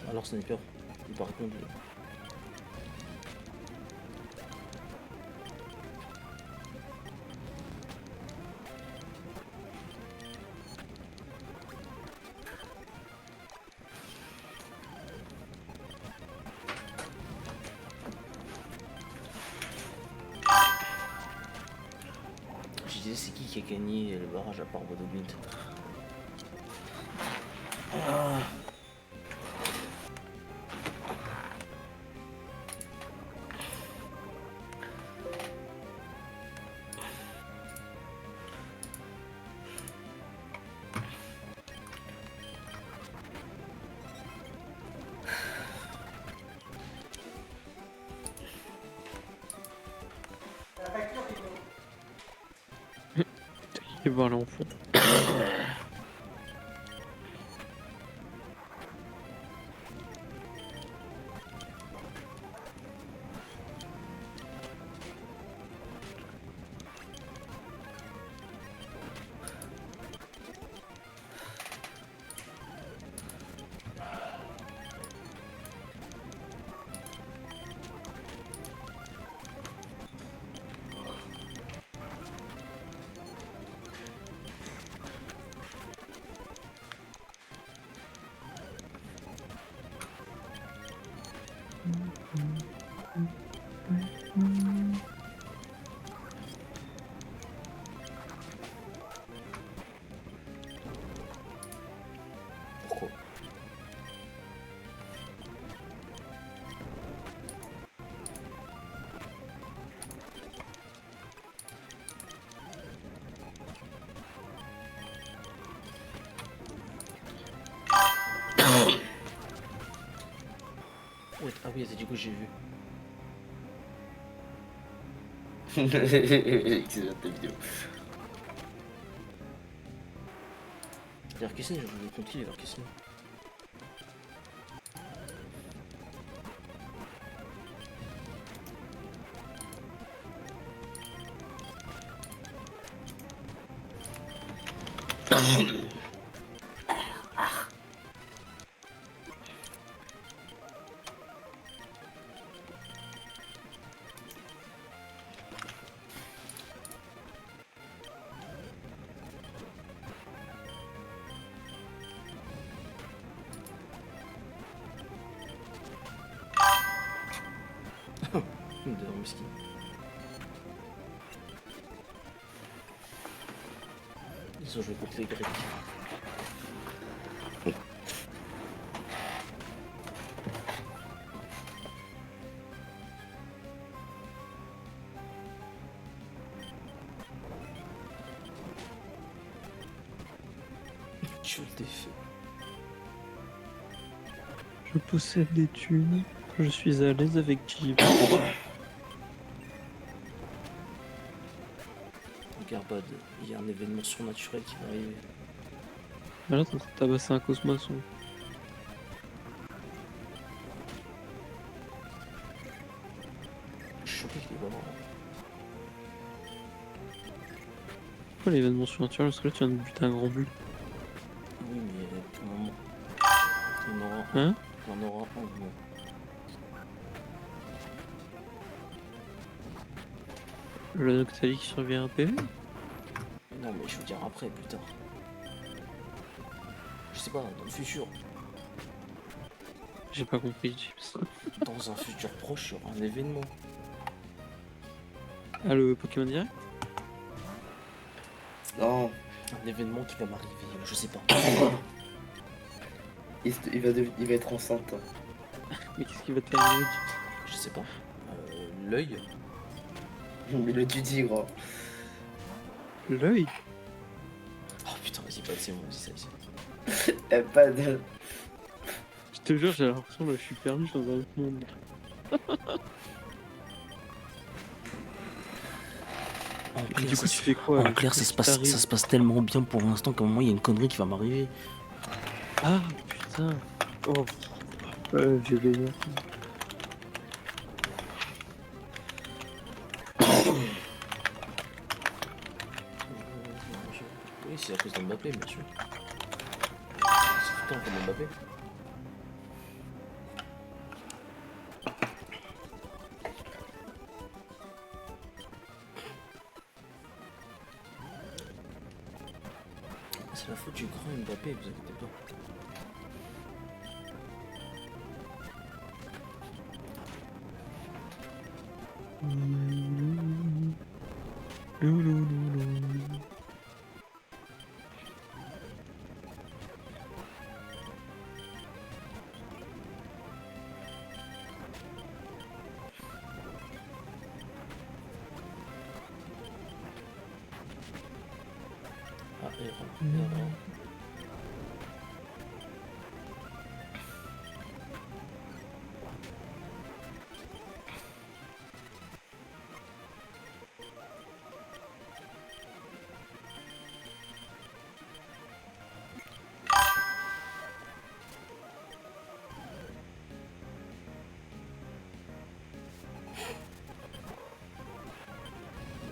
Alors, sniper, il part contre lui. Je disais, c'est qui a gagné le barrage à part Vodogult. Et voir l'enfant. Pourquoi? Ouais, ah oui, du coup j'ai vu. Excellent ta vidéo. Leverkusen, je joue contre qui Leverkusen? Devant Miskin. Ils ont joué contre les Grecs. Je le défais. Je possède des thunes. Je suis à l'aise avec Jeep. Regarde, Bad, il y a un événement surnaturel qui va arriver. Là, t'as tabassé un cosmaçon. Je suis choqué qu'il est pas mort. Pourquoi l'événement surnaturel? Parce que là, tu viens de buter un grand but. Oui, mais pour le moment, il y en aura Hein? il y en aura un au moins. Le Noctali qui survient un PV? Non, mais je veux dire après, plus tard. Je sais pas, dans le futur. J'ai pas compris, Jeeps. Dans un futur proche, il y aura un événement. Ah, le Pokémon Direct? Non, Un événement qui va m'arriver, je sais pas. il va être enceinte. Mais qu'est-ce qui va te faire arriver, Je sais pas. L'œil. Mais le du tigre. Jeeps? L'œil? Oh putain, vas-y, pas c'est bon, dis ça, vas-y. Y'a pas de. Je te jure, j'ai l'impression que je suis perdu dans un autre monde. En Et clair, du coup, tu fais quoi? en clair, ça se passe tellement bien pour l'instant qu'à un moment, il y a une connerie qui va m'arriver. Ah, putain. Oh. J'ai vénère. Oui, c'est à cause d'Mbappé, bien sûr. C'est tout le temps comme Mbappé. C'est la faute du grand Mbappé, vous inquiétez pas. Ah, erreur.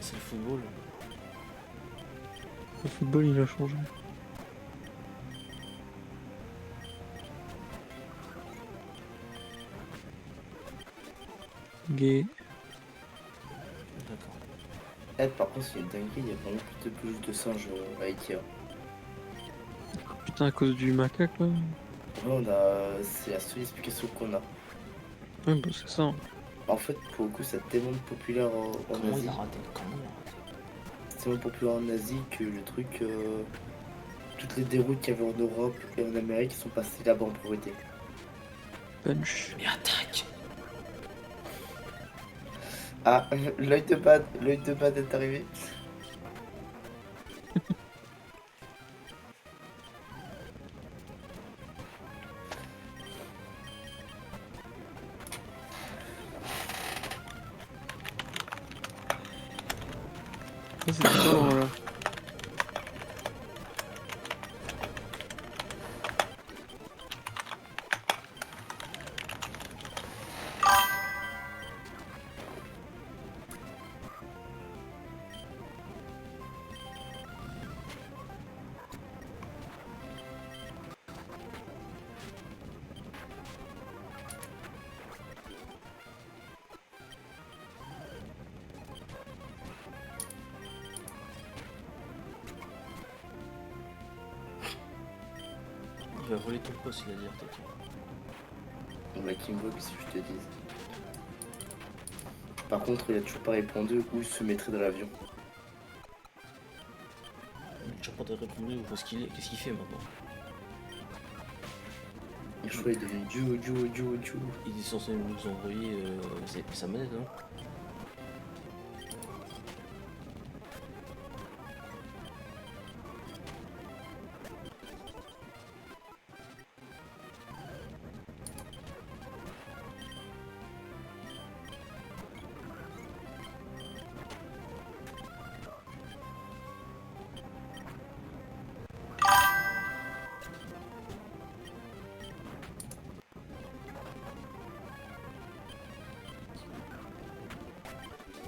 C'est le football. Le football, il a changé. Gay. D'accord. Eh, par contre, c'est une dinguerie, il y a vraiment plus de singes à Ikea. Putain, à cause du macaque, là. C'est la seule explication qu'on a. Ouais, bah c'est ça. Hein. En fait, pour le coup, c'est tellement populaire en Comment il Asie. a raté? Comment il a raté? C'est tellement populaire en Asie que le truc. Toutes les déroutes qu'il y avait en Europe et en Amérique sont passées là-bas en priorité. Punch. Mais attaque! Ah, l'œil de Bad est arrivé. Ça, c'est fort, là. Il va voler ton poste, il a dit, t'inquiète. On va Kimbo, si je te dis. Par contre, il a toujours pas répondu où il se mettrait dans l'avion. Il n'a toujours pas répondu où est-ce qu'il est. Qu'est-ce qu'il fait maintenant? Le choix est devenu duo. Il est censé nous envoyer sa manette, non?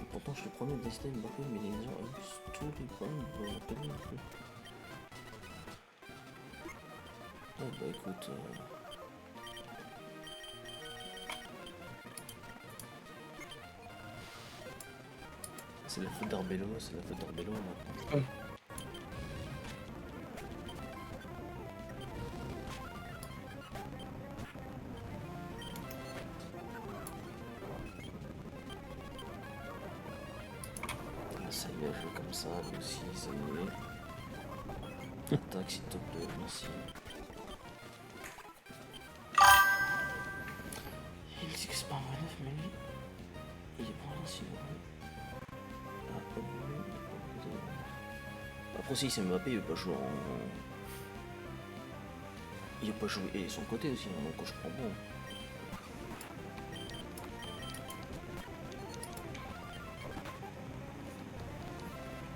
Pourtant, je te promets, Destin Mbappé, mais les gens ont eu tous les points de la peine. Ah bah écoute... C'est la faute d'Arbello, maintenant. Ça y est, je fais comme ça, lui aussi, ça y est. Attaque s'il te plaît, merci. Il dit que c'est pas un vrai neuf, mais lui, il est pas là sinon. Après si c'est Mbappé, il veut pas jouer en... Il veut pas jouer et son côté aussi, hein, donc je comprends bon.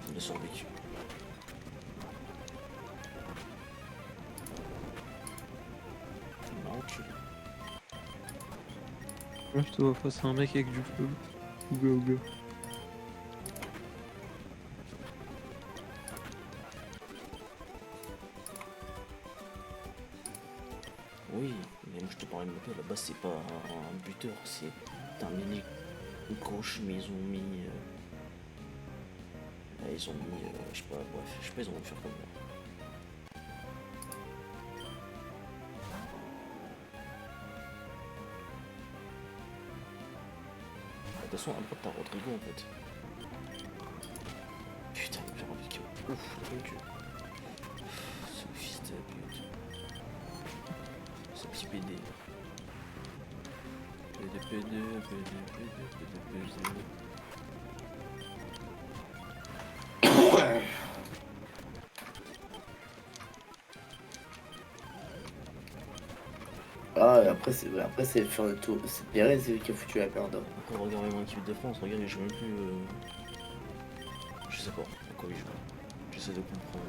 Il a survécu. Il m'a reculé. Là, je te vois face à un mec avec du feu. Ouga. Oui, mais moi je te parlais de Mbappé, à la base c'est pas un buteur, c'est un mini gauche, mais ils ont mis... ils ont mis... je sais pas, bref, je sais pas, ils ont voulu faire comme ça. De toute façon, après t'as Rodrigo en fait. Putain, il me fait envie que... Ouf, le truc. Ce fils de pute. Ce petit PD. PD. Ah, et après c'est faire le tour. C'est Pérez qui a foutu la merde. Après, regarde même l'équipe de France, regarde, je sais même plus... Je sais pas à quoi il joue. J'essaie de comprendre.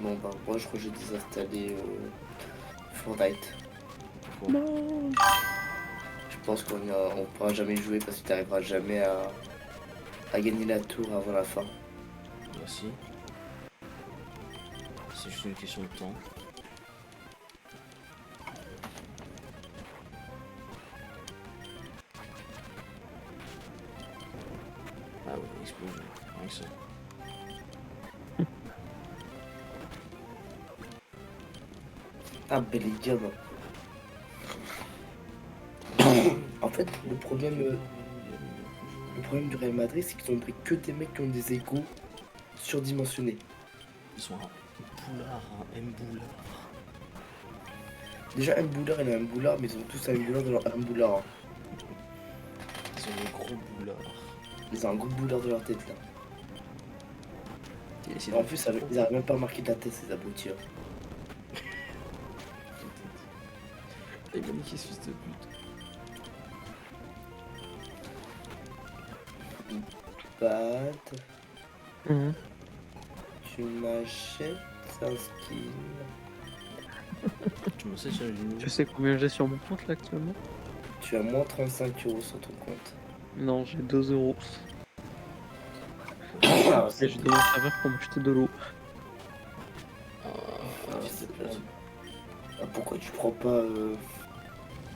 Bon bah moi je crois que j'ai désinstallé Fortnite. Pourquoi? Je sais pense on pourra jamais jouer parce que tu n'arriveras jamais à gagner la tour avant la fin. Merci. C'est juste une question de temps. Ah ouais, explosion. Rien que ça. Ah, Bellingham. En fait, le problème du Real Madrid, c'est qu'ils ont pris que des mecs qui ont des égos surdimensionnés. Ils sont un boulard, un M-boulard. Déjà, Mboulard, il a un boulard, mais ils ont tous un boulard dans leur boulard. Ils ont des gros boulards. Ils ont un gros boulard dans leur tête là. Et Et en plus, ils n'arrivent même pas à marquer de la tête, ces abrutis. Et magnifique fils de pute. Pat, Mhm. tu m'achètes un skin. Tu me sais, j'ai une. Tu sais combien j'ai sur mon compte là actuellement? Tu as moins 35 € sur ton compte. Non, j'ai 2 euros. Ah, Et je donne un serveur pour m'acheter de l'eau. je sais pas. Ah, pourquoi tu prends pas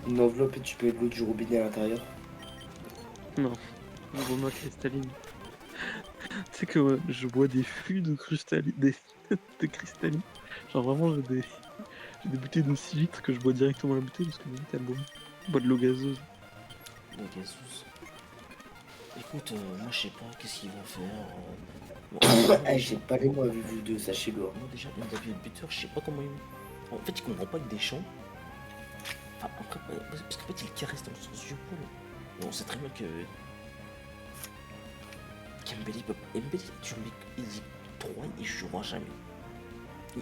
une enveloppe et tu mets de l'eau du robinet à l'intérieur? Non, niveau ma cristalline. Tu sais que je bois des fûts de cristalline. De cristalline. Genre vraiment, j'ai des bouteilles de 6 litres que je bois directement la bouteille parce que limite elle boit. Je bois de l'eau gazeuse. La gazeuse. Écoute, moi je sais pas qu'est-ce qu'ils vont faire. Bon, Ah, j'ai pas les mots avec vous deux, sachez-le. moi déjà, même David Buter, je sais pas comment il. En fait, il comprend pas avec des champs. Enfin, après, parce qu'en fait, il caresse dans le sens du poil. Et on sait très bien que. Kembele peut pas. Mbele, tu mets. Il dit 3, il jouera jamais.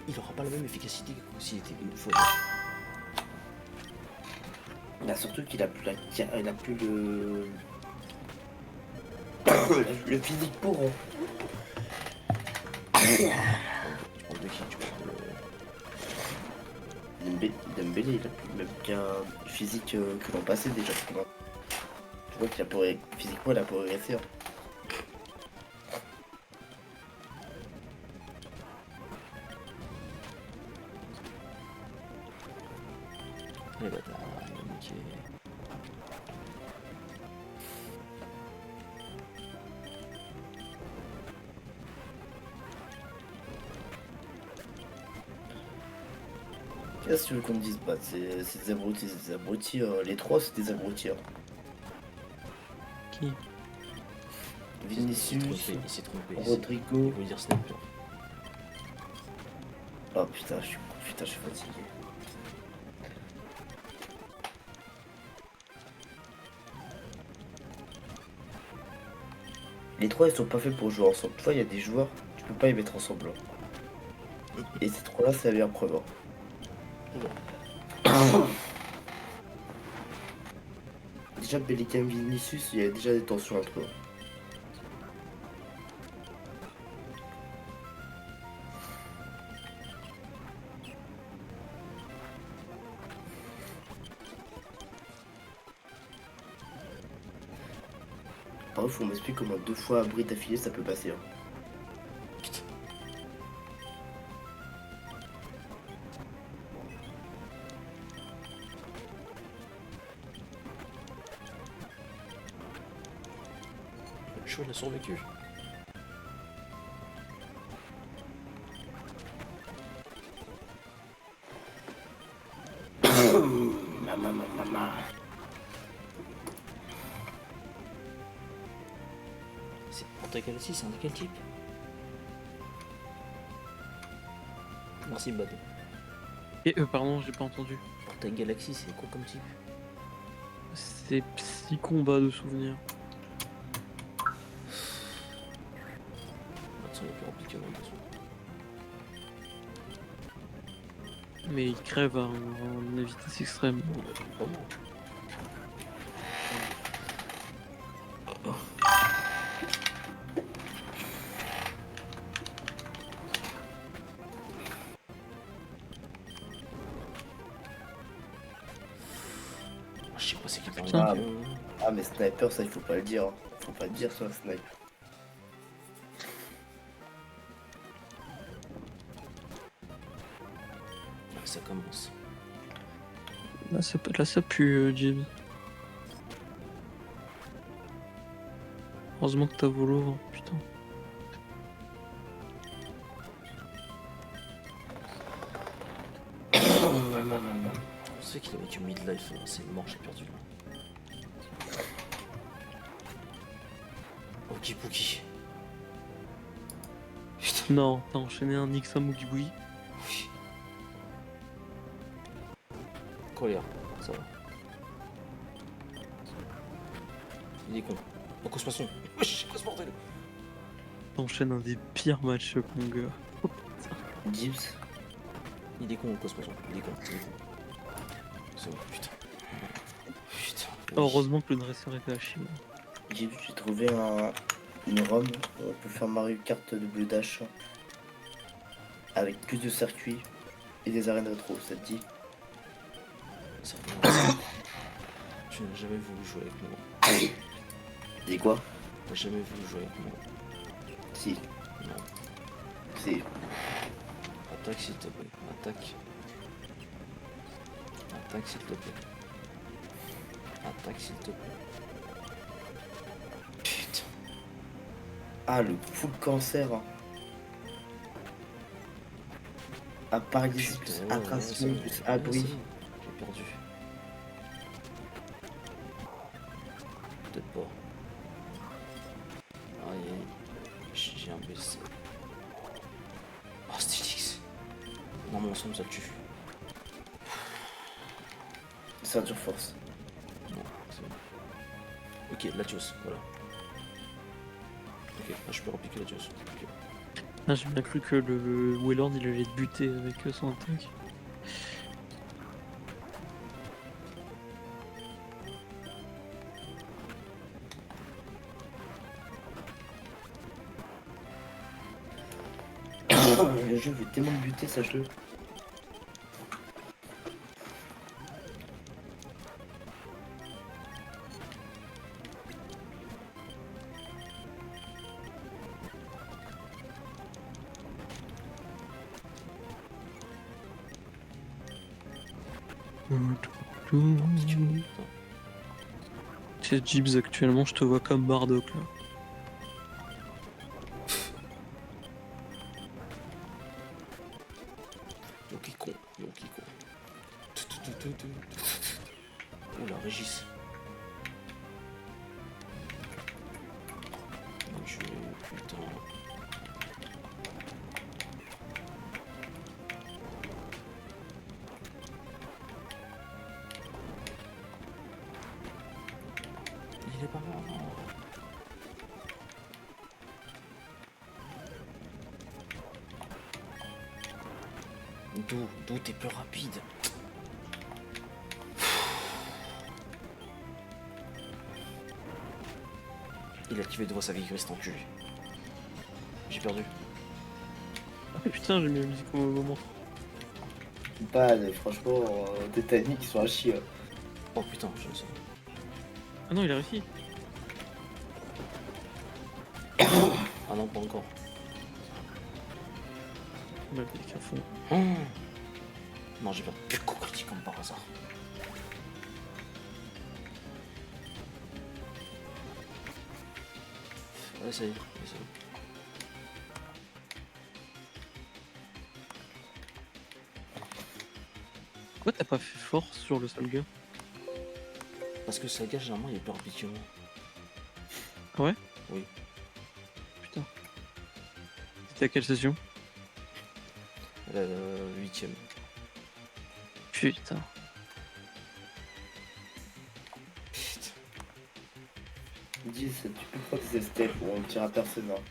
Il aura pas la même efficacité que s'il était une fois. Là, surtout qu'il a plus il a plus le. le physique pour. Hein. Tu parles de qui? Tu parles de. Dembélé, il a plus même qu'un physique que l'an passé déjà. Tu vois qu'il a physiquement, il a progressé. Hein. Les bâtards, il m'a niqué. Qu'est-ce que tu veux qu'on te dise? Bah, c'est des abrutis, c'est des abrutis. Les trois, c'est des abrutis. Hein. Qui? Vinicius, Il s'est trompé. Il Rodrigo. voulait dire sniper. Oh putain, je suis fatigué. Les trois, ils sont pas faits pour jouer ensemble. Tu vois, il y a des joueurs, tu peux pas les mettre ensemble. Hein. Et ces trois-là, c'est la meilleure preuve. Hein. Déjà, Bellingham Vinicius, il y a déjà des tensions entre eux. Par contre, faut m'expliquer comment 2 fois abri d'affilée ça peut passer. Hein. Chaud, il a survécu. Maman. C'est Porta Galaxy, c'est un de quel type? Merci Bad. Et pardon, j'ai pas entendu. Porta Galaxy, c'est quoi comme type? C'est Psy Combat de souvenirs. Ça n'est plus rempli que moi, de toute façon. Mais il crève à une vitesse extrême. Vraiment. je sais pas c'est qui le Ah. dernier. Ah, mais sniper, ça, il faut pas le dire. Hein. Faut pas le dire, ça, sniper. Ça commence. Là, ça pue, Jim. Heureusement que t'as volo, hein, putain. On sait qu'il avait du midlife, c'est mort, j'ai perdu là. Ok, Pookie. Putain, Non, t'as enchaîné un Nixa Mugiboui. oui. Colère, ça va. Il est con. En cause poisson. Wesh, c'est quoi ce bordel? T'enchaînes un des pires matchs, mon gars. Gibbs. Il est con, le cause poisson. Il est con, il est con. C'est bon, putain. Putain. oui. Heureusement que le dresseur était à chier. Gibbs, j'ai trouvé une ROM où on peut faire Mario Kart Double Dash avec plus de circuits et des arènes rétro, ça te dit? Ça va. Tu n'as jamais voulu jouer avec moi. Dis quoi? Tu n'as jamais voulu jouer avec moi. Si, Non. si. Attaque s'il te plaît. Attaque. Attaque s'il te plaît. Attaque s'il te plaît. Putain. Ah, le full cancer. Hein. À paralysie plus Putain, ouais, attraction ouais, plus c'est abri. bon. J'ai perdu. Peut-être pas. Aïe aïe. J'ai un BC. Oh, Stylix. Non, mon ensemble, ça le tue. Ceinture force. Non, c'est bon. Ok, Latios, voilà. Ok, là, je peux repiquer Latios. Ok. Ah, j'ai bien cru que le Wellord il allait te buter avec son attaque. Le jeu veut tellement me buter, sache-le. C'est Gibbs actuellement, je te vois comme Bardock là. Yo qui con, yo qui con. Oh la Régis. Mon Dieu, putain. Il est pas mort. D'où t'es plus rapide. Il a activé de voix sa vie, reste enculé. J'ai perdu. Ah putain, j'ai mis la musique au mauvais moment. Pas, franchement, Titanic, ils sont à chier. Oh putain, je le sais. Ah non, il a réussi. Ah non, pas encore. Bah, avec à fond. Non, j'ai perdu. Quel coup critique comme par hasard. Ouais, ça y est, ça y est. Pourquoi t'as pas fait force sur le seul gars? Parce que Saga, généralement, il est plus rapide que moi. Ah ouais? Oui. Putain. C'était à quelle session? La 8ème. Putain. Putain. Dis, tu peux pas tes steps, on ne tire à personne. Hein.